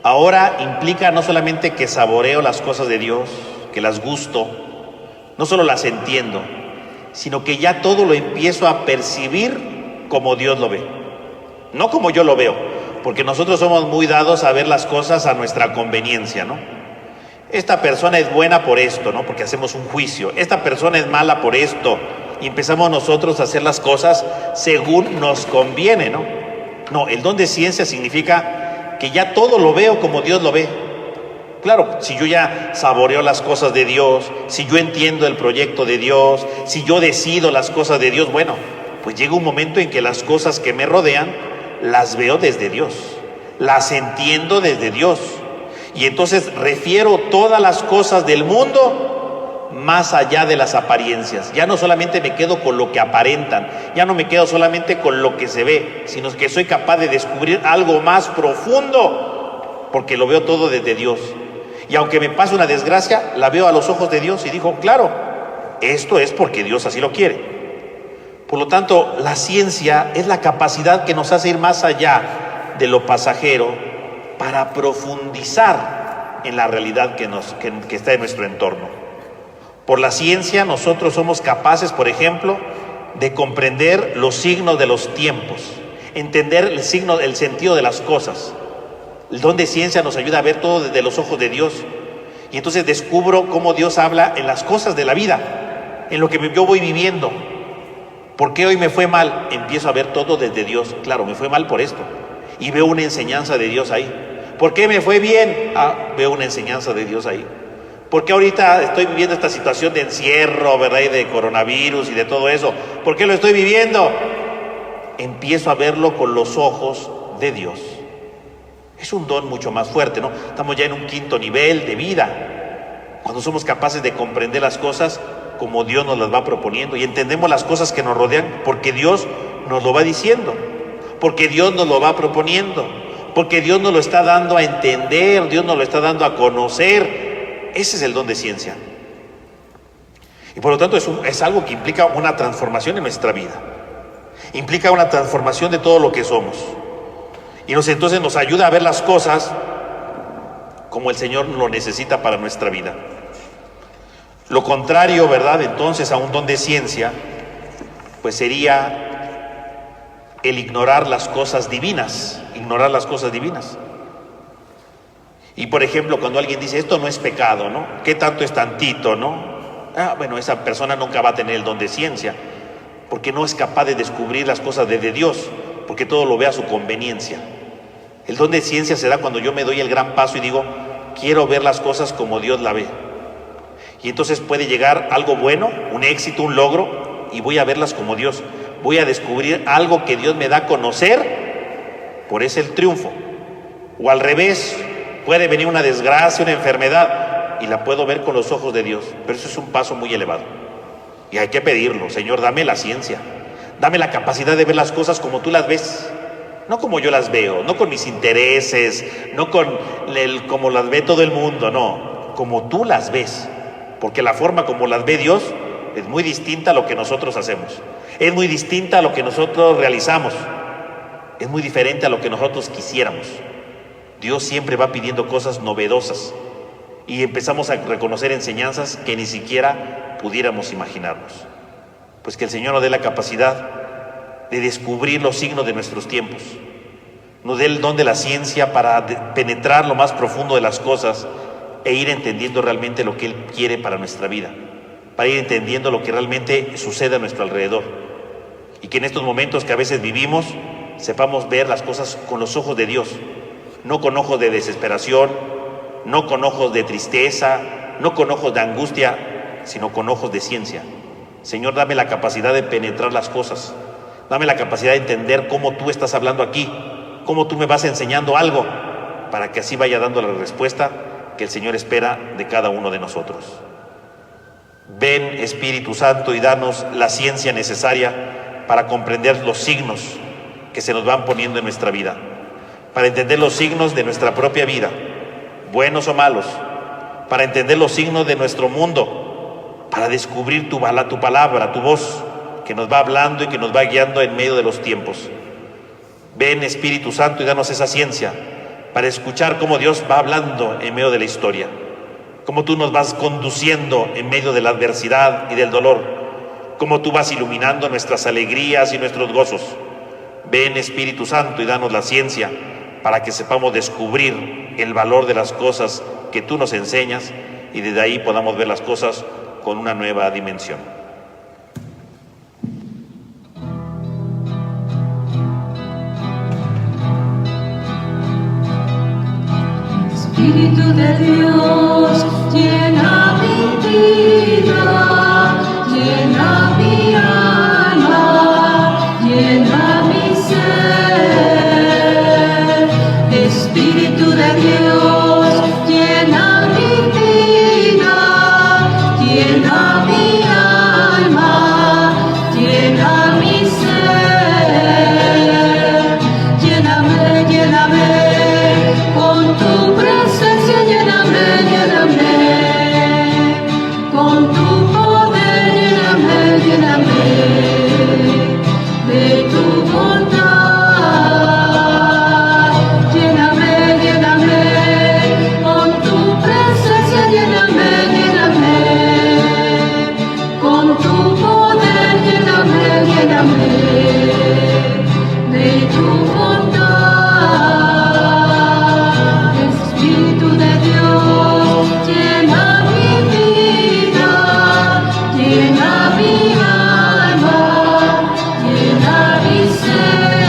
Ahora implica no solamente que saboreo las cosas de Dios, que las gusto, no solo las entiendo, sino que ya todo lo empiezo a percibir como Dios lo ve, no como yo lo veo, porque nosotros somos muy dados a ver las cosas a nuestra conveniencia, ¿no? Esta persona es buena por esto, ¿no? Porque hacemos un juicio. Esta persona es mala por esto. Y empezamos nosotros a hacer las cosas según nos conviene, ¿no? No, el don de ciencia significa que ya todo lo veo como Dios lo ve. Claro, si yo ya saboreo las cosas de Dios, si yo entiendo el proyecto de Dios, si yo decido las cosas de Dios, bueno, pues llega un momento en que las cosas que me rodean las veo desde Dios, las entiendo desde Dios. Y entonces refiero todas las cosas del mundo más allá de las apariencias. Ya no solamente me quedo con lo que aparentan, ya no me quedo solamente con lo que se ve, sino que soy capaz de descubrir algo más profundo, porque lo veo todo desde Dios. Y aunque me pase una desgracia, la veo a los ojos de Dios y digo, claro, esto es porque Dios así lo quiere. Por lo tanto, la ciencia es la capacidad que nos hace ir más allá de lo pasajero para profundizar en la realidad que está en nuestro entorno. Por la ciencia nosotros somos capaces, por ejemplo, de comprender los signos de los tiempos, entender el sentido de las cosas. El don de ciencia nos ayuda a ver todo desde los ojos de Dios. Y entonces descubro cómo Dios habla en las cosas de la vida, en lo que yo voy viviendo. ¿Por qué hoy me fue mal? Empiezo a ver todo desde Dios. Claro, me fue mal por esto. Y veo una enseñanza de Dios ahí. ¿Por qué me fue bien? Veo una enseñanza de Dios ahí. ¿Por qué ahorita estoy viviendo esta situación de encierro, verdad, y de coronavirus y de todo eso? ¿Por qué lo estoy viviendo? Empiezo a verlo con los ojos de Dios. Es un don mucho más fuerte, ¿no? Estamos ya en un quinto nivel de vida, cuando somos capaces de comprender las cosas como Dios nos las va proponiendo y entendemos las cosas que nos rodean porque Dios nos lo va diciendo. porque Dios nos lo va proponiendo, porque Dios nos lo está dando a entender, Dios nos lo está dando a conocer. Ese es el don de ciencia. Y por lo tanto es algo que implica una transformación en nuestra vida, implica una transformación de todo lo que somos, y entonces nos ayuda a ver las cosas como el Señor lo necesita para nuestra vida. Lo contrario, ¿verdad?, entonces a un don de ciencia, pues sería el ignorar las cosas divinas, Y por ejemplo, cuando alguien dice, esto no es pecado, ¿no? ¿Qué tanto es tantito, no? Bueno, esa persona nunca va a tener el don de ciencia, porque no es capaz de descubrir las cosas de Dios, porque todo lo ve a su conveniencia. El don de ciencia se da cuando yo me doy el gran paso y digo, quiero ver las cosas como Dios la ve. Y entonces puede llegar algo bueno, un éxito, un logro, y voy a verlas como Dios. Voy a descubrir algo que Dios me da a conocer, por ese el triunfo. O al revés, puede venir una desgracia, una enfermedad, y la puedo ver con los ojos de Dios, pero eso es un paso muy elevado. Y hay que pedirlo, Señor, dame la ciencia, dame la capacidad de ver las cosas como tú las ves, no como yo las veo, no con mis intereses, no como las ve todo el mundo, no, como tú las ves, porque la forma como las ve Dios es muy distinta a lo que nosotros hacemos, es muy distinta a lo que nosotros realizamos, es muy diferente a lo que nosotros quisiéramos. Dios siempre va pidiendo cosas novedosas y empezamos a reconocer enseñanzas que ni siquiera pudiéramos imaginarnos. Pues que el Señor nos dé la capacidad de descubrir los signos de nuestros tiempos, nos dé el don de la ciencia para penetrar lo más profundo de las cosas e ir entendiendo realmente lo que Él quiere para nuestra vida, para ir entendiendo lo que realmente sucede a nuestro alrededor, y que en estos momentos que a veces vivimos sepamos ver las cosas con los ojos de Dios, no con ojos de desesperación, no con ojos de tristeza, no con ojos de angustia, sino con ojos de ciencia. Señor, dame la capacidad de penetrar las cosas, dame la capacidad de entender cómo tú estás hablando aquí, cómo tú me vas enseñando algo, para que así vaya dando la respuesta que el Señor espera de cada uno de nosotros. Ven, Espíritu Santo, y danos la ciencia necesaria para comprender los signos que se nos van poniendo en nuestra vida, para entender los signos de nuestra propia vida, buenos o malos, para entender los signos de nuestro mundo, para descubrir tu palabra, tu voz, que nos va hablando y que nos va guiando en medio de los tiempos. Ven, Espíritu Santo, y danos esa ciencia para escuchar cómo Dios va hablando en medio de la historia, cómo tú nos vas conduciendo en medio de la adversidad y del dolor, cómo tú vas iluminando nuestras alegrías y nuestros gozos. Ven, Espíritu Santo, y danos la ciencia para que sepamos descubrir el valor de las cosas que tú nos enseñas, y desde ahí podamos ver las cosas con una nueva dimensión. Espíritu de Dios, llena mi vida, llena mi alma, llena mi ser. Espíritu de Dios, llena mi vida, llena mi alma, llena mi ser. Lléname, lléname con tu presencia, lléname, lléname con tu poder, lléname, lléname de tu bondad. Lléname, lléname con tu presencia, lléname, lléname con tu poder, lléname, lléname de tu bondad. Espíritu de Dios, llena mi vida, llena mi alma, llena mi ser.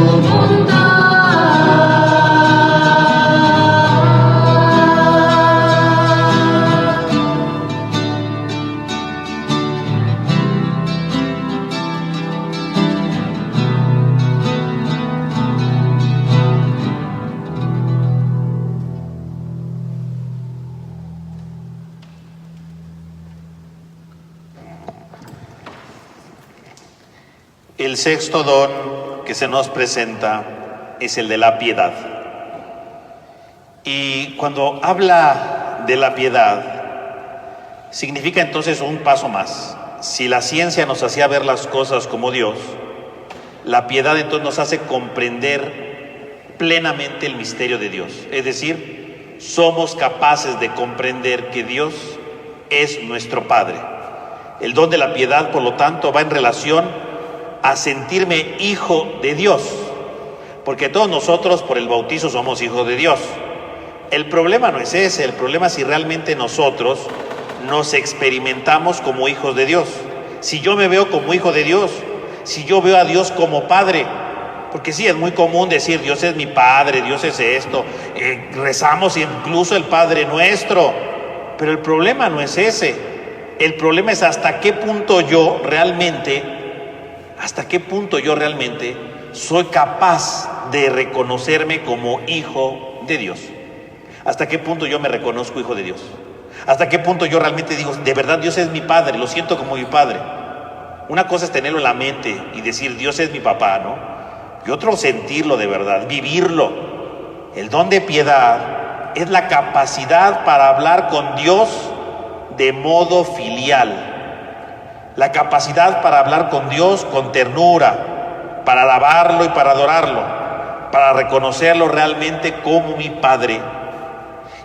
bondad. El sexto don que se nos presenta es el de la piedad. Y cuando habla de la piedad, significa entonces un paso más. Si la ciencia nos hacía ver las cosas como Dios, la piedad entonces nos hace comprender plenamente el misterio de Dios. Es decir, somos capaces de comprender que Dios es nuestro Padre. El don de la piedad, por lo tanto, va en relación a sentirme hijo de Dios, porque todos nosotros por el bautizo somos hijos de Dios. El problema no es ese, el problema es si realmente nosotros nos experimentamos como hijos de Dios. Si yo me veo como hijo de Dios, si yo veo a Dios como Padre, porque sí, es muy común decir Dios es mi Padre, Dios es esto, rezamos incluso el Padre Nuestro, pero el problema no es ese, el problema es hasta qué punto yo realmente soy capaz de reconocerme como hijo de Dios. ¿Hasta qué punto yo me reconozco hijo de Dios? ¿Hasta qué punto yo realmente digo, de verdad Dios es mi Padre, lo siento como mi Padre? Una cosa es tenerlo en la mente y decir Dios es mi papá, ¿no? Y otro sentirlo de verdad, vivirlo. El don de piedad es la capacidad para hablar con Dios de modo filial. La capacidad para hablar con Dios con ternura, para alabarlo y para adorarlo, para reconocerlo realmente como mi Padre.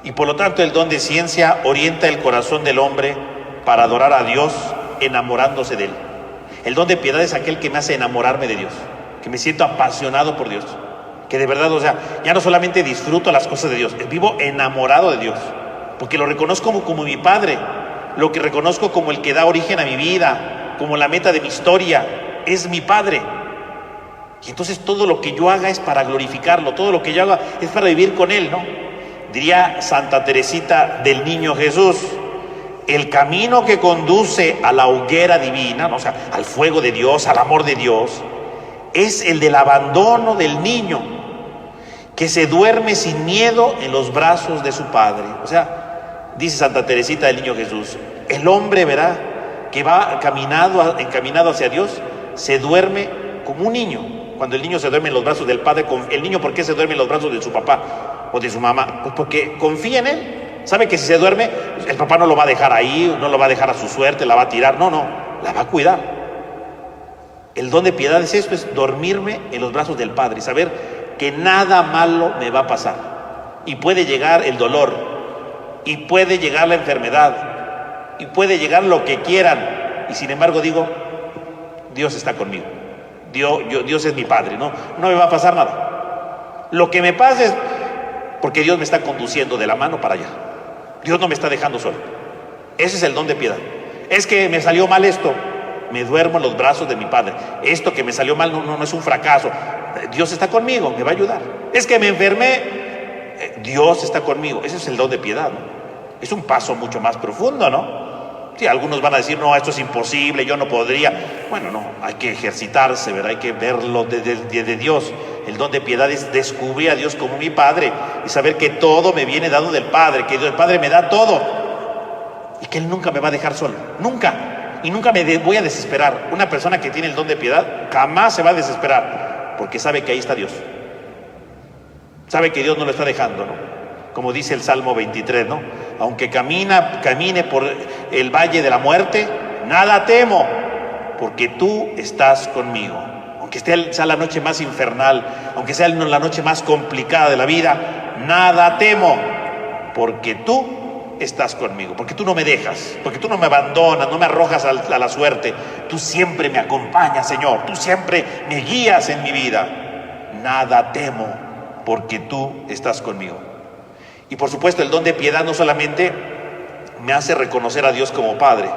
Y por lo tanto el don de ciencia orienta el corazón del hombre para adorar a Dios enamorándose de Él. El don de piedad es aquel que me hace enamorarme de Dios, que me siento apasionado por Dios, que de verdad, ya no solamente disfruto las cosas de Dios, vivo enamorado de Dios, porque lo reconozco como mi Padre. Lo que reconozco como el que da origen a mi vida, como la meta de mi historia, es mi Padre. Y entonces todo lo que yo haga es para glorificarlo, todo lo que yo haga es para vivir con Él, ¿no? Diría Santa Teresita del Niño Jesús, el camino que conduce a la hoguera divina, ¿no? O sea, al fuego de Dios, al amor de Dios, es el del abandono del niño, que se duerme sin miedo en los brazos de su Padre. O sea, dice Santa Teresita del Niño Jesús, el hombre, verá, que va encaminado hacia Dios, se duerme como un niño. Cuando el niño se duerme en los brazos del Padre, el niño, ¿por qué se duerme en los brazos de su papá o de su mamá? Pues porque confía en Él. Sabe que si se duerme, el papá no lo va a dejar ahí, no lo va a dejar a su suerte, la va a tirar. No, la va a cuidar. El don de piedad es esto, es dormirme en los brazos del Padre y saber que nada malo me va a pasar. Y puede llegar el dolor, y puede llegar la enfermedad, y puede llegar lo que quieran, y sin embargo digo, Dios está conmigo, Dios es mi Padre, no me va a pasar nada. Lo que me pase es porque Dios me está conduciendo de la mano para allá, Dios no me está dejando solo. Ese es el don de piedad. Es que me salió mal esto, me duermo en los brazos de mi Padre. Esto que me salió mal no es un fracaso, Dios está conmigo, me va a ayudar. Es que me enfermé, Dios está conmigo. Ese es el don de piedad, ¿no? Es un paso mucho más profundo, ¿no? Sí, algunos van a decir, no, esto es imposible, yo no podría. Bueno, no, hay que ejercitarse, ¿verdad? Hay que verlo de Dios. El don de piedad es descubrir a Dios como mi Padre y saber que todo me viene dado del Padre, que el Padre me da todo y que Él nunca me va a dejar solo, nunca. Y nunca me voy a desesperar. Una persona que tiene el don de piedad jamás se va a desesperar porque sabe que ahí está Dios. Sabe que Dios no lo está dejando, ¿no? Como dice el Salmo 23, ¿no? Aunque camine por el valle de la muerte, nada temo, porque tú estás conmigo. Aunque sea la noche más infernal, aunque sea la noche más complicada de la vida, nada temo, porque tú estás conmigo, porque tú no me dejas, porque tú no me abandonas, no me arrojas a la suerte. Tú siempre me acompañas, Señor, tú siempre me guías en mi vida. Nada temo, porque tú estás conmigo. Y por supuesto el don de piedad no solamente me hace reconocer a Dios como Padre,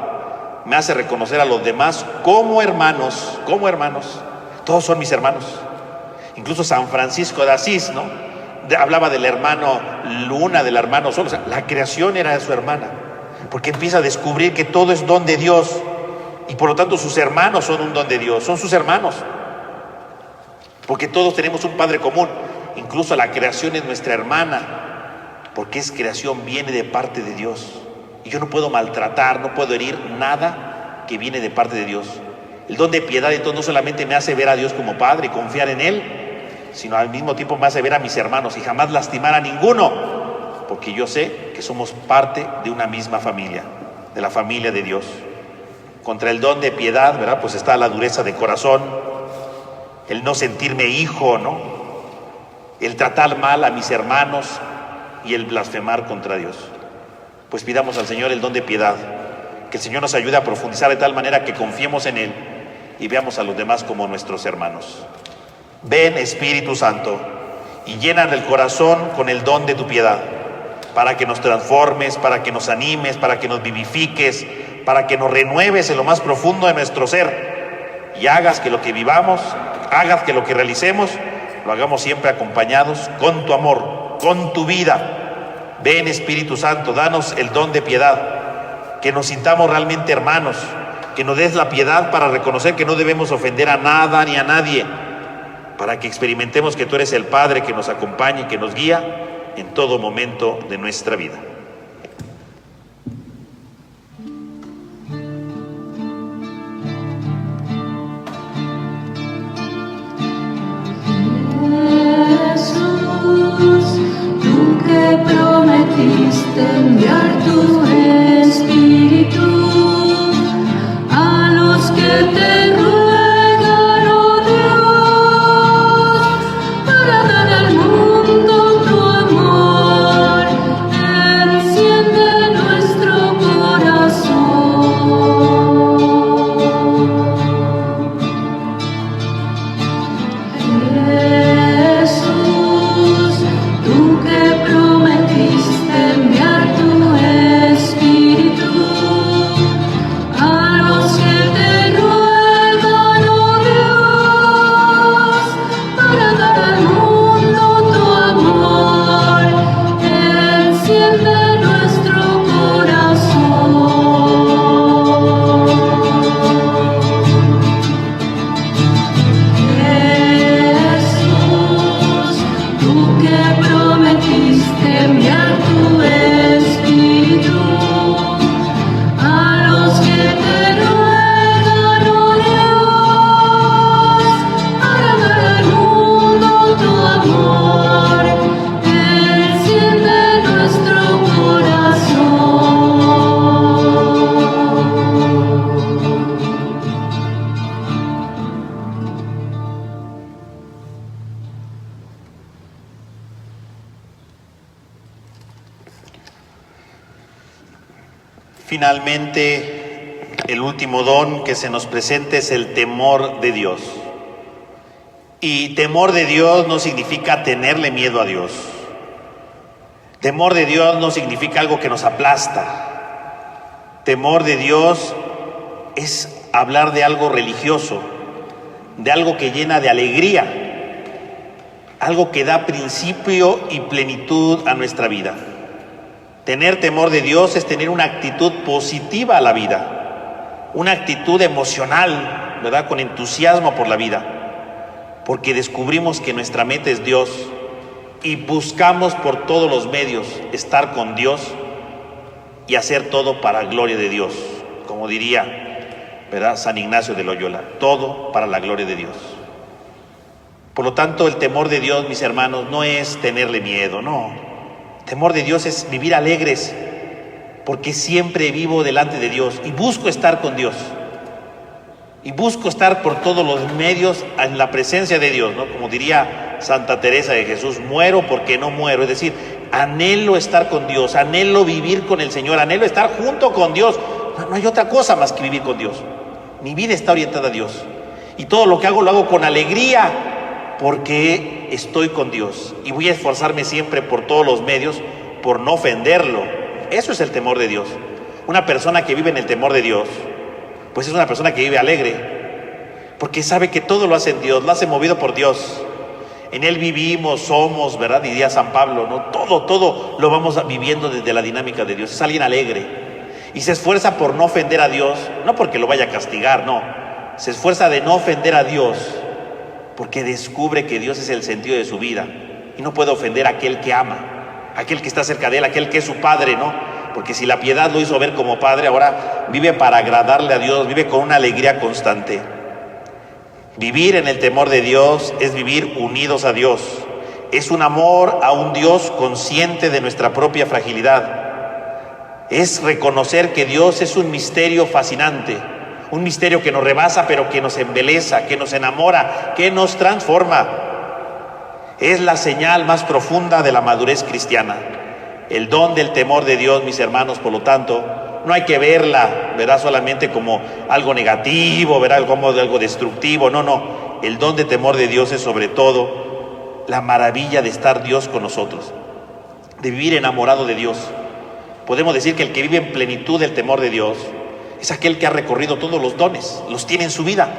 me hace reconocer a los demás como hermanos, todos son mis hermanos. Incluso San Francisco de Asís, ¿no? Hablaba del hermano luna, del hermano sol. O sea, la creación era de su hermana, porque empieza a descubrir que todo es don de Dios, y por lo tanto sus hermanos son un don de Dios, son sus hermanos, porque todos tenemos un padre común. Incluso la creación es nuestra hermana, porque es creación, viene de parte de Dios, y yo no puedo maltratar, no puedo herir nada que viene de parte de Dios. El don de piedad entonces no solamente me hace ver a Dios como Padre y confiar en Él, sino al mismo tiempo me hace ver a mis hermanos y jamás lastimar a ninguno, porque yo sé que somos parte de una misma familia, de la familia de Dios. Contra el don de piedad, ¿verdad? Pues está la dureza de corazón, el no sentirme hijo, ¿no? El tratar mal a mis hermanos y el blasfemar contra Dios. Pues pidamos al Señor el don de piedad, que el Señor nos ayude a profundizar de tal manera que confiemos en Él y veamos a los demás como nuestros hermanos. Ven, Espíritu Santo, y llena el corazón con el don de tu piedad, para que nos transformes, para que nos animes, para que nos vivifiques, para que nos renueves en lo más profundo de nuestro ser, y hagas que lo que vivamos, hagas que lo que realicemos, lo hagamos siempre acompañados con tu amor, con tu vida. Ven, Espíritu Santo, danos el don de piedad, que nos sintamos realmente hermanos, que nos des la piedad para reconocer que no debemos ofender a nada ni a nadie, para que experimentemos que tú eres el Padre que nos acompaña y que nos guía en todo momento de nuestra vida. Jesús, tú que prometiste enviar tu Espíritu a los que te ruegan, oh Dios, para dar al mundo tu amor, enciende nuestro corazón. Jesús, tú que prometiste enviar tu Espíritu a los que te ruegan, oh Dios, para dar al mundo tu amor, enciende nuestro corazón. Jesús, tú que prometiste enviar tu Espíritu a los que te ruegan, oh Dios, para dar al mundo tu amor, enciende nuestro corazón. Finalmente, el último don que se nos presenta es el temor de Dios. Y temor de Dios no significa tenerle miedo a Dios. Temor de Dios no significa algo que nos aplasta. Temor de Dios es hablar de algo religioso, de algo que llena de alegría, algo que da principio y plenitud a nuestra vida. Tener temor de Dios es tener una actitud positiva a la vida, una actitud emocional, ¿verdad? Con entusiasmo por la vida, porque descubrimos que nuestra meta es Dios y buscamos por todos los medios estar con Dios y hacer todo para la gloria de Dios, como diría, ¿verdad?, San Ignacio de Loyola, todo para la gloria de Dios. Por lo tanto, el temor de Dios, mis hermanos, no es tenerle miedo, no. Temor de Dios es vivir alegres, porque siempre vivo delante de Dios y busco estar con Dios. Y busco estar por todos los medios en la presencia de Dios, ¿no? Como diría Santa Teresa de Jesús, muero porque no muero. Es decir, anhelo estar con Dios, anhelo vivir con el Señor, anhelo estar junto con Dios. No hay otra cosa más que vivir con Dios. Mi vida está orientada a Dios. Y todo lo que hago lo hago con alegría, porque estoy con Dios y voy a esforzarme siempre por todos los medios por no ofenderlo. Eso es el temor de Dios. Una persona que vive en el temor de Dios, pues es una persona que vive alegre, porque sabe que todo lo hace en Dios, lo hace movido por Dios. En Él vivimos, somos, ¿verdad? Diría San Pablo, ¿no? Todo lo vamos viviendo desde la dinámica de Dios. Es alguien alegre y se esfuerza por no ofender a Dios, no porque lo vaya a castigar, no. Se esfuerza de no ofender a Dios porque descubre que Dios es el sentido de su vida y no puede ofender a aquel que ama, aquel que está cerca de Él, aquel que es su Padre, ¿no? Porque si la piedad lo hizo ver como Padre, ahora vive para agradarle a Dios, vive con una alegría constante. Vivir en el temor de Dios es vivir unidos a Dios. Es un amor a un Dios consciente de nuestra propia fragilidad. Es reconocer que Dios es un misterio fascinante, un misterio que nos rebasa, pero que nos embeleza, que nos enamora, que nos transforma. Es la señal más profunda de la madurez cristiana. El don del temor de Dios, mis hermanos, por lo tanto, no hay que verla, ¿verdad?, solamente como algo negativo, ¿verdad?, como algo destructivo. No. El don de temor de Dios es sobre todo la maravilla de estar Dios con nosotros, de vivir enamorado de Dios. Podemos decir que el que vive en plenitud del temor de Dios es aquel que ha recorrido todos los dones, los tiene en su vida,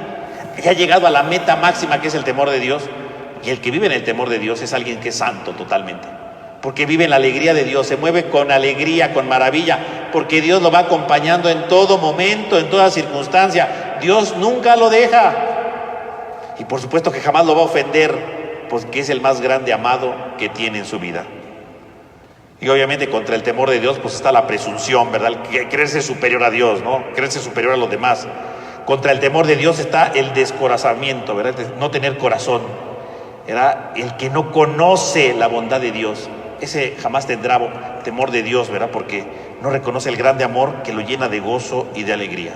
y ha llegado a la meta máxima que es el temor de Dios. Y el que vive en el temor de Dios es alguien que es santo totalmente, porque vive en la alegría de Dios, se mueve con alegría, con maravilla, porque Dios lo va acompañando en todo momento, en toda circunstancia. Dios nunca lo deja, y por supuesto que jamás lo va a ofender, porque es el más grande amado que tiene en su vida. Y obviamente contra el temor de Dios pues está la presunción, ¿verdad?, el creerse superior a Dios, ¿no?, creerse superior a los demás. Contra el temor de Dios está el descorazamiento, ¿verdad?, no tener corazón, ¿verdad?, el que no conoce la bondad de Dios. Ese jamás tendrá temor de Dios, ¿verdad?, porque no reconoce el grande amor que lo llena de gozo y de alegría.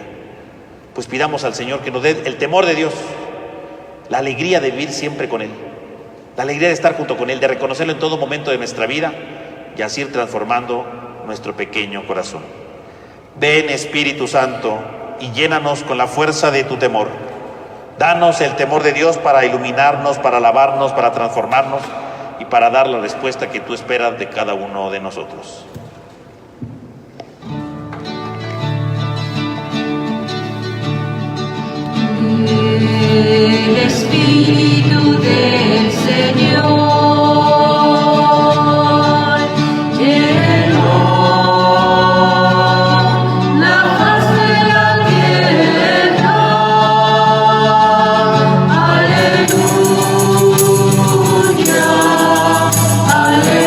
Pues pidamos al Señor que nos dé el temor de Dios, la alegría de vivir siempre con Él, la alegría de estar junto con Él, de reconocerlo en todo momento de nuestra vida y así ir transformando nuestro pequeño corazón. Ven, Espíritu Santo, y llénanos con la fuerza de tu temor. Danos el temor de Dios para iluminarnos, para lavarnos, para transformarnos y para dar la respuesta que tú esperas de cada uno de nosotros. El Espíritu del Señor llenó la faz de la tierra. Aleluya, aleluya,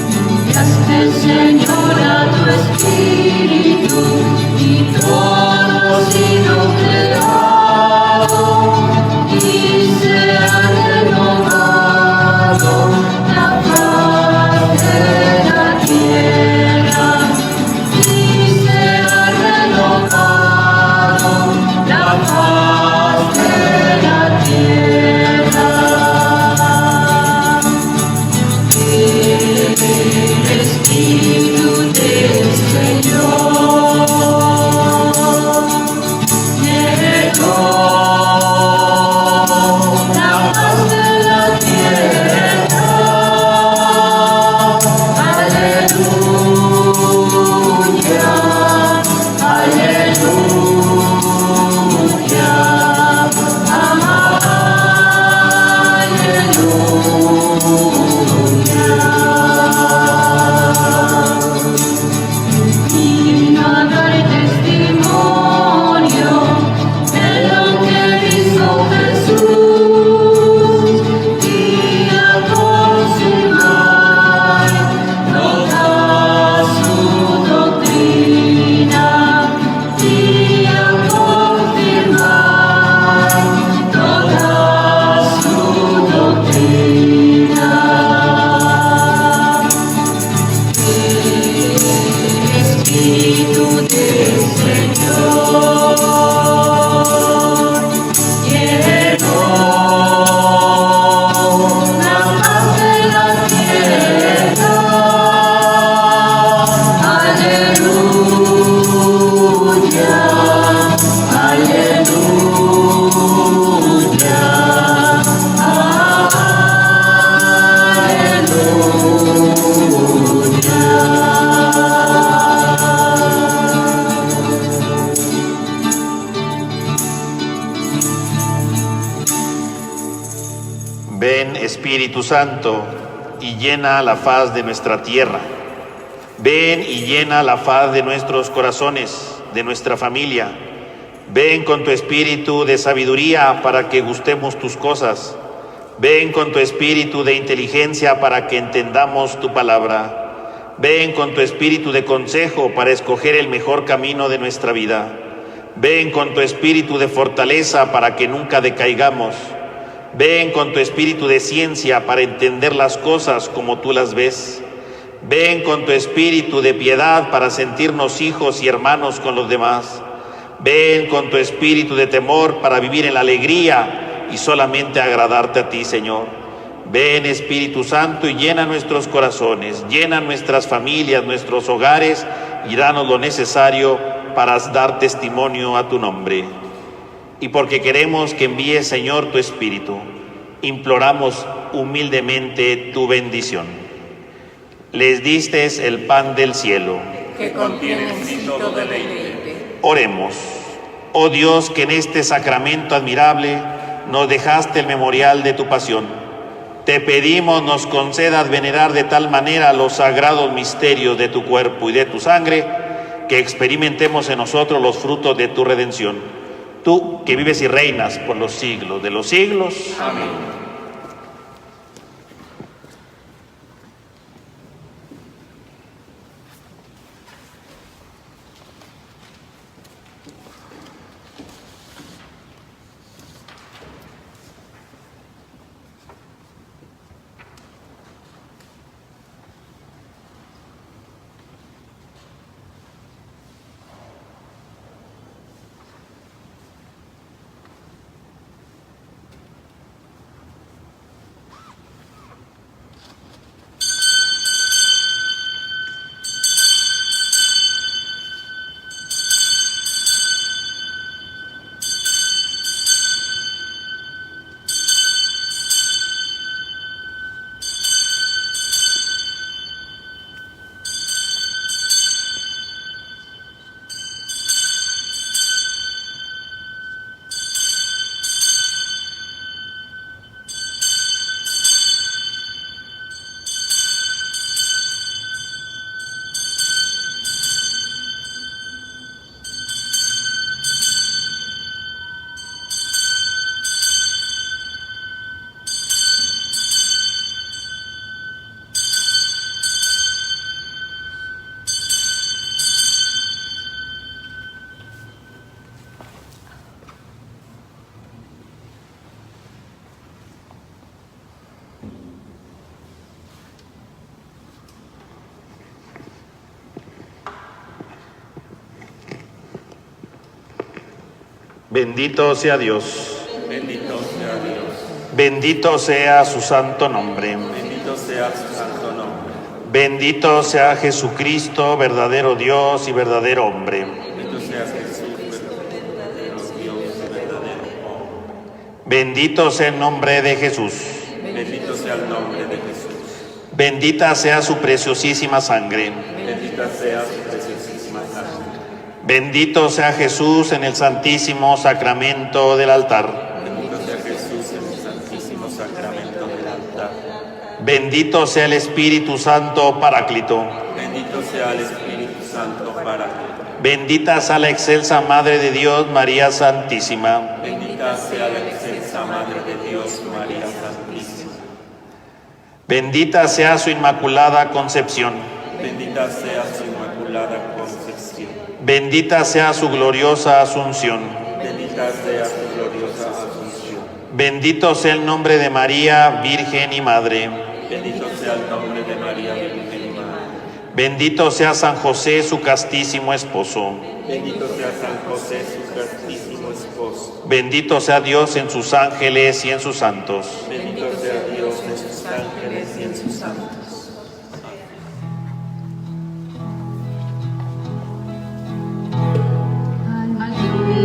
enviaste, Señor, a tu Espíritu y todo ha sido creado y se ha renovado la paz de la tierra, y se ha renovado la paz de la tierra. El Espíritu del Señor llenó la faz de la tierra. Aleluya, aleluya, aleluya. Santo, y llena la faz de nuestra tierra. Ven y llena la faz de nuestros corazones, de nuestra familia. Ven con tu espíritu de sabiduría para que gustemos tus cosas. Ven con tu espíritu de inteligencia para que entendamos tu palabra. Ven con tu espíritu de consejo para escoger el mejor camino de nuestra vida. Ven con tu espíritu de fortaleza para que nunca decaigamos. Ven con tu espíritu de ciencia para entender las cosas como tú las ves. Ven con tu espíritu de piedad para sentirnos hijos y hermanos con los demás. Ven con tu espíritu de temor para vivir en la alegría y solamente agradarte a ti, Señor. Ven, Espíritu Santo, y llena nuestros corazones, llena nuestras familias, nuestros hogares, y danos lo necesario para dar testimonio a tu nombre. Y porque queremos que envíes, Señor, tu Espíritu, imploramos humildemente tu bendición. Les diste el pan del cielo, que contiene todo deleite. Oremos. Oh Dios, que en este sacramento admirable nos dejaste el memorial de tu pasión, te pedimos nos concedas venerar de tal manera los sagrados misterios de tu cuerpo y de tu sangre, que experimentemos en nosotros los frutos de tu redención. Tú que vives y reinas por los siglos de los siglos. Amén. Bendito sea Dios. Bendito sea Dios. Bendito sea su santo nombre. Bendito sea su santo nombre. Bendito sea Jesucristo, verdadero Dios y verdadero hombre. Bendito sea Jesús, verdadero Dios y verdadero hombre. Bendito sea el nombre de Jesús. Bendito sea el nombre de Jesús. Bendita sea su preciosísima sangre. Bendita sea su preciosísima sangre. Bendito sea Jesús en el santísimo sacramento del altar. Bendito sea Jesús en el santísimo sacramento del altar. Bendito sea el Espíritu Santo Paráclito. Bendito sea el Espíritu Santo Paráclito. Bendita sea la excelsa Madre de Dios, María Santísima. Bendita sea la excelsa Madre de Dios, María Santísima. Bendita sea su Inmaculada Concepción. Bendita sea su Inmaculada Concepción. Bendita sea su gloriosa Asunción. Bendita sea su gloriosa Asunción. Bendito sea el nombre de María, Virgen y Madre. Bendito sea el nombre de María, Virgen y Madre. Bendito sea San José, su castísimo esposo. Bendito sea San José, su castísimo esposo. Bendito sea Dios en sus ángeles y en sus santos. Bendito sea Dios en sus ángeles y en sus santos.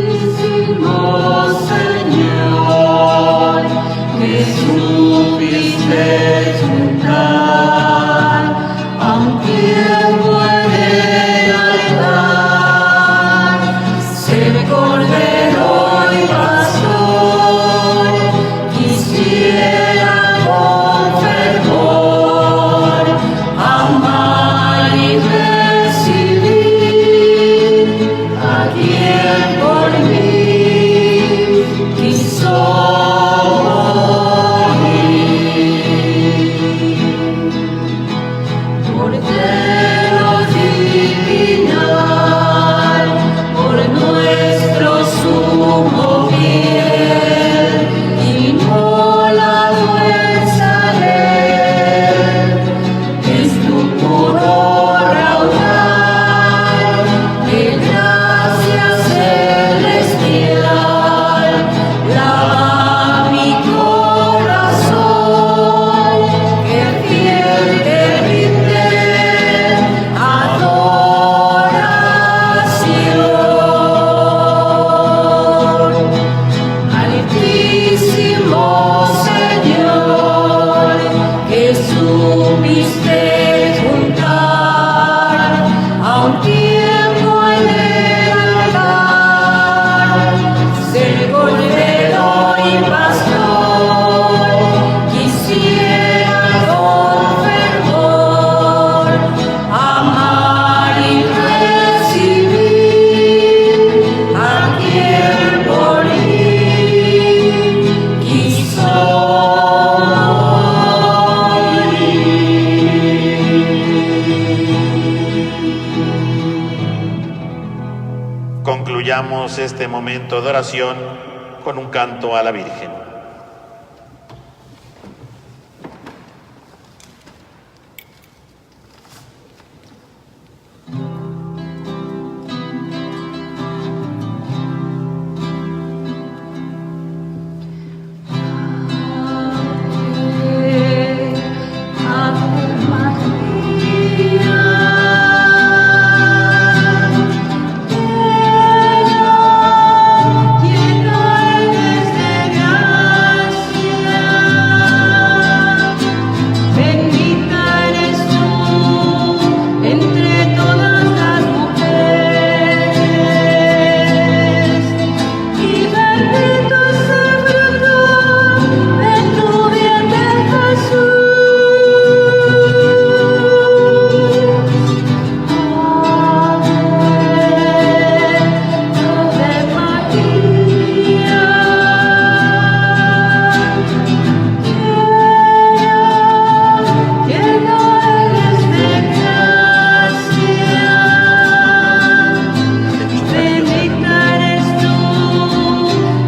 Altísimo Señor, que supiste juntar a un tiempo en el altar, ser Cordero y Pastor, quisiera Cordero divinal, por nuestro sumo bien, inmolado en Salem, es tu puro raudal de gracia celestial, lava mi corazón, que fiel te rinde adoración. Altísimo Señor, que supiste juntar a un tiempo en el altar, ser cordero y pastor, quisiera con fervor amar y recibir a quien por mí quiso morir. Concluyamos este momento de oración con un canto a la Virgen. Ave María, llena eres de gracia, bendita eres tú entre todas las mujeres, y bendito es el fruto de tu vientre, Jesús.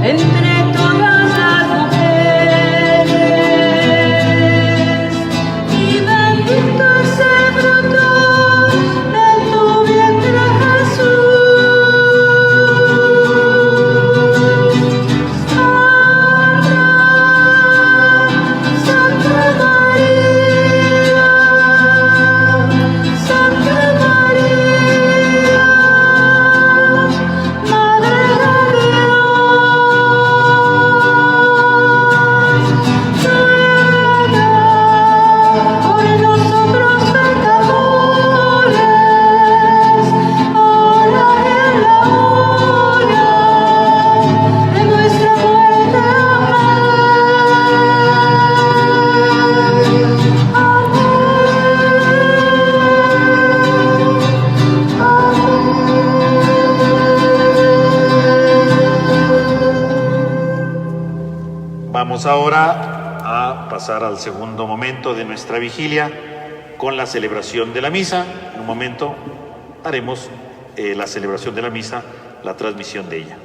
Entre todas las mujeres, y bendito es el fruto de tu vientre, Jesús. Santa María, Santa María, Madre de Dios, ruega por nosotros pecadores, ahora y en la hora de nuestra muerte. Vamos ahora a pasar al segundo momento de nuestra vigilia con la celebración de la misa. En un momento haremos la celebración de la misa, la transmisión de ella.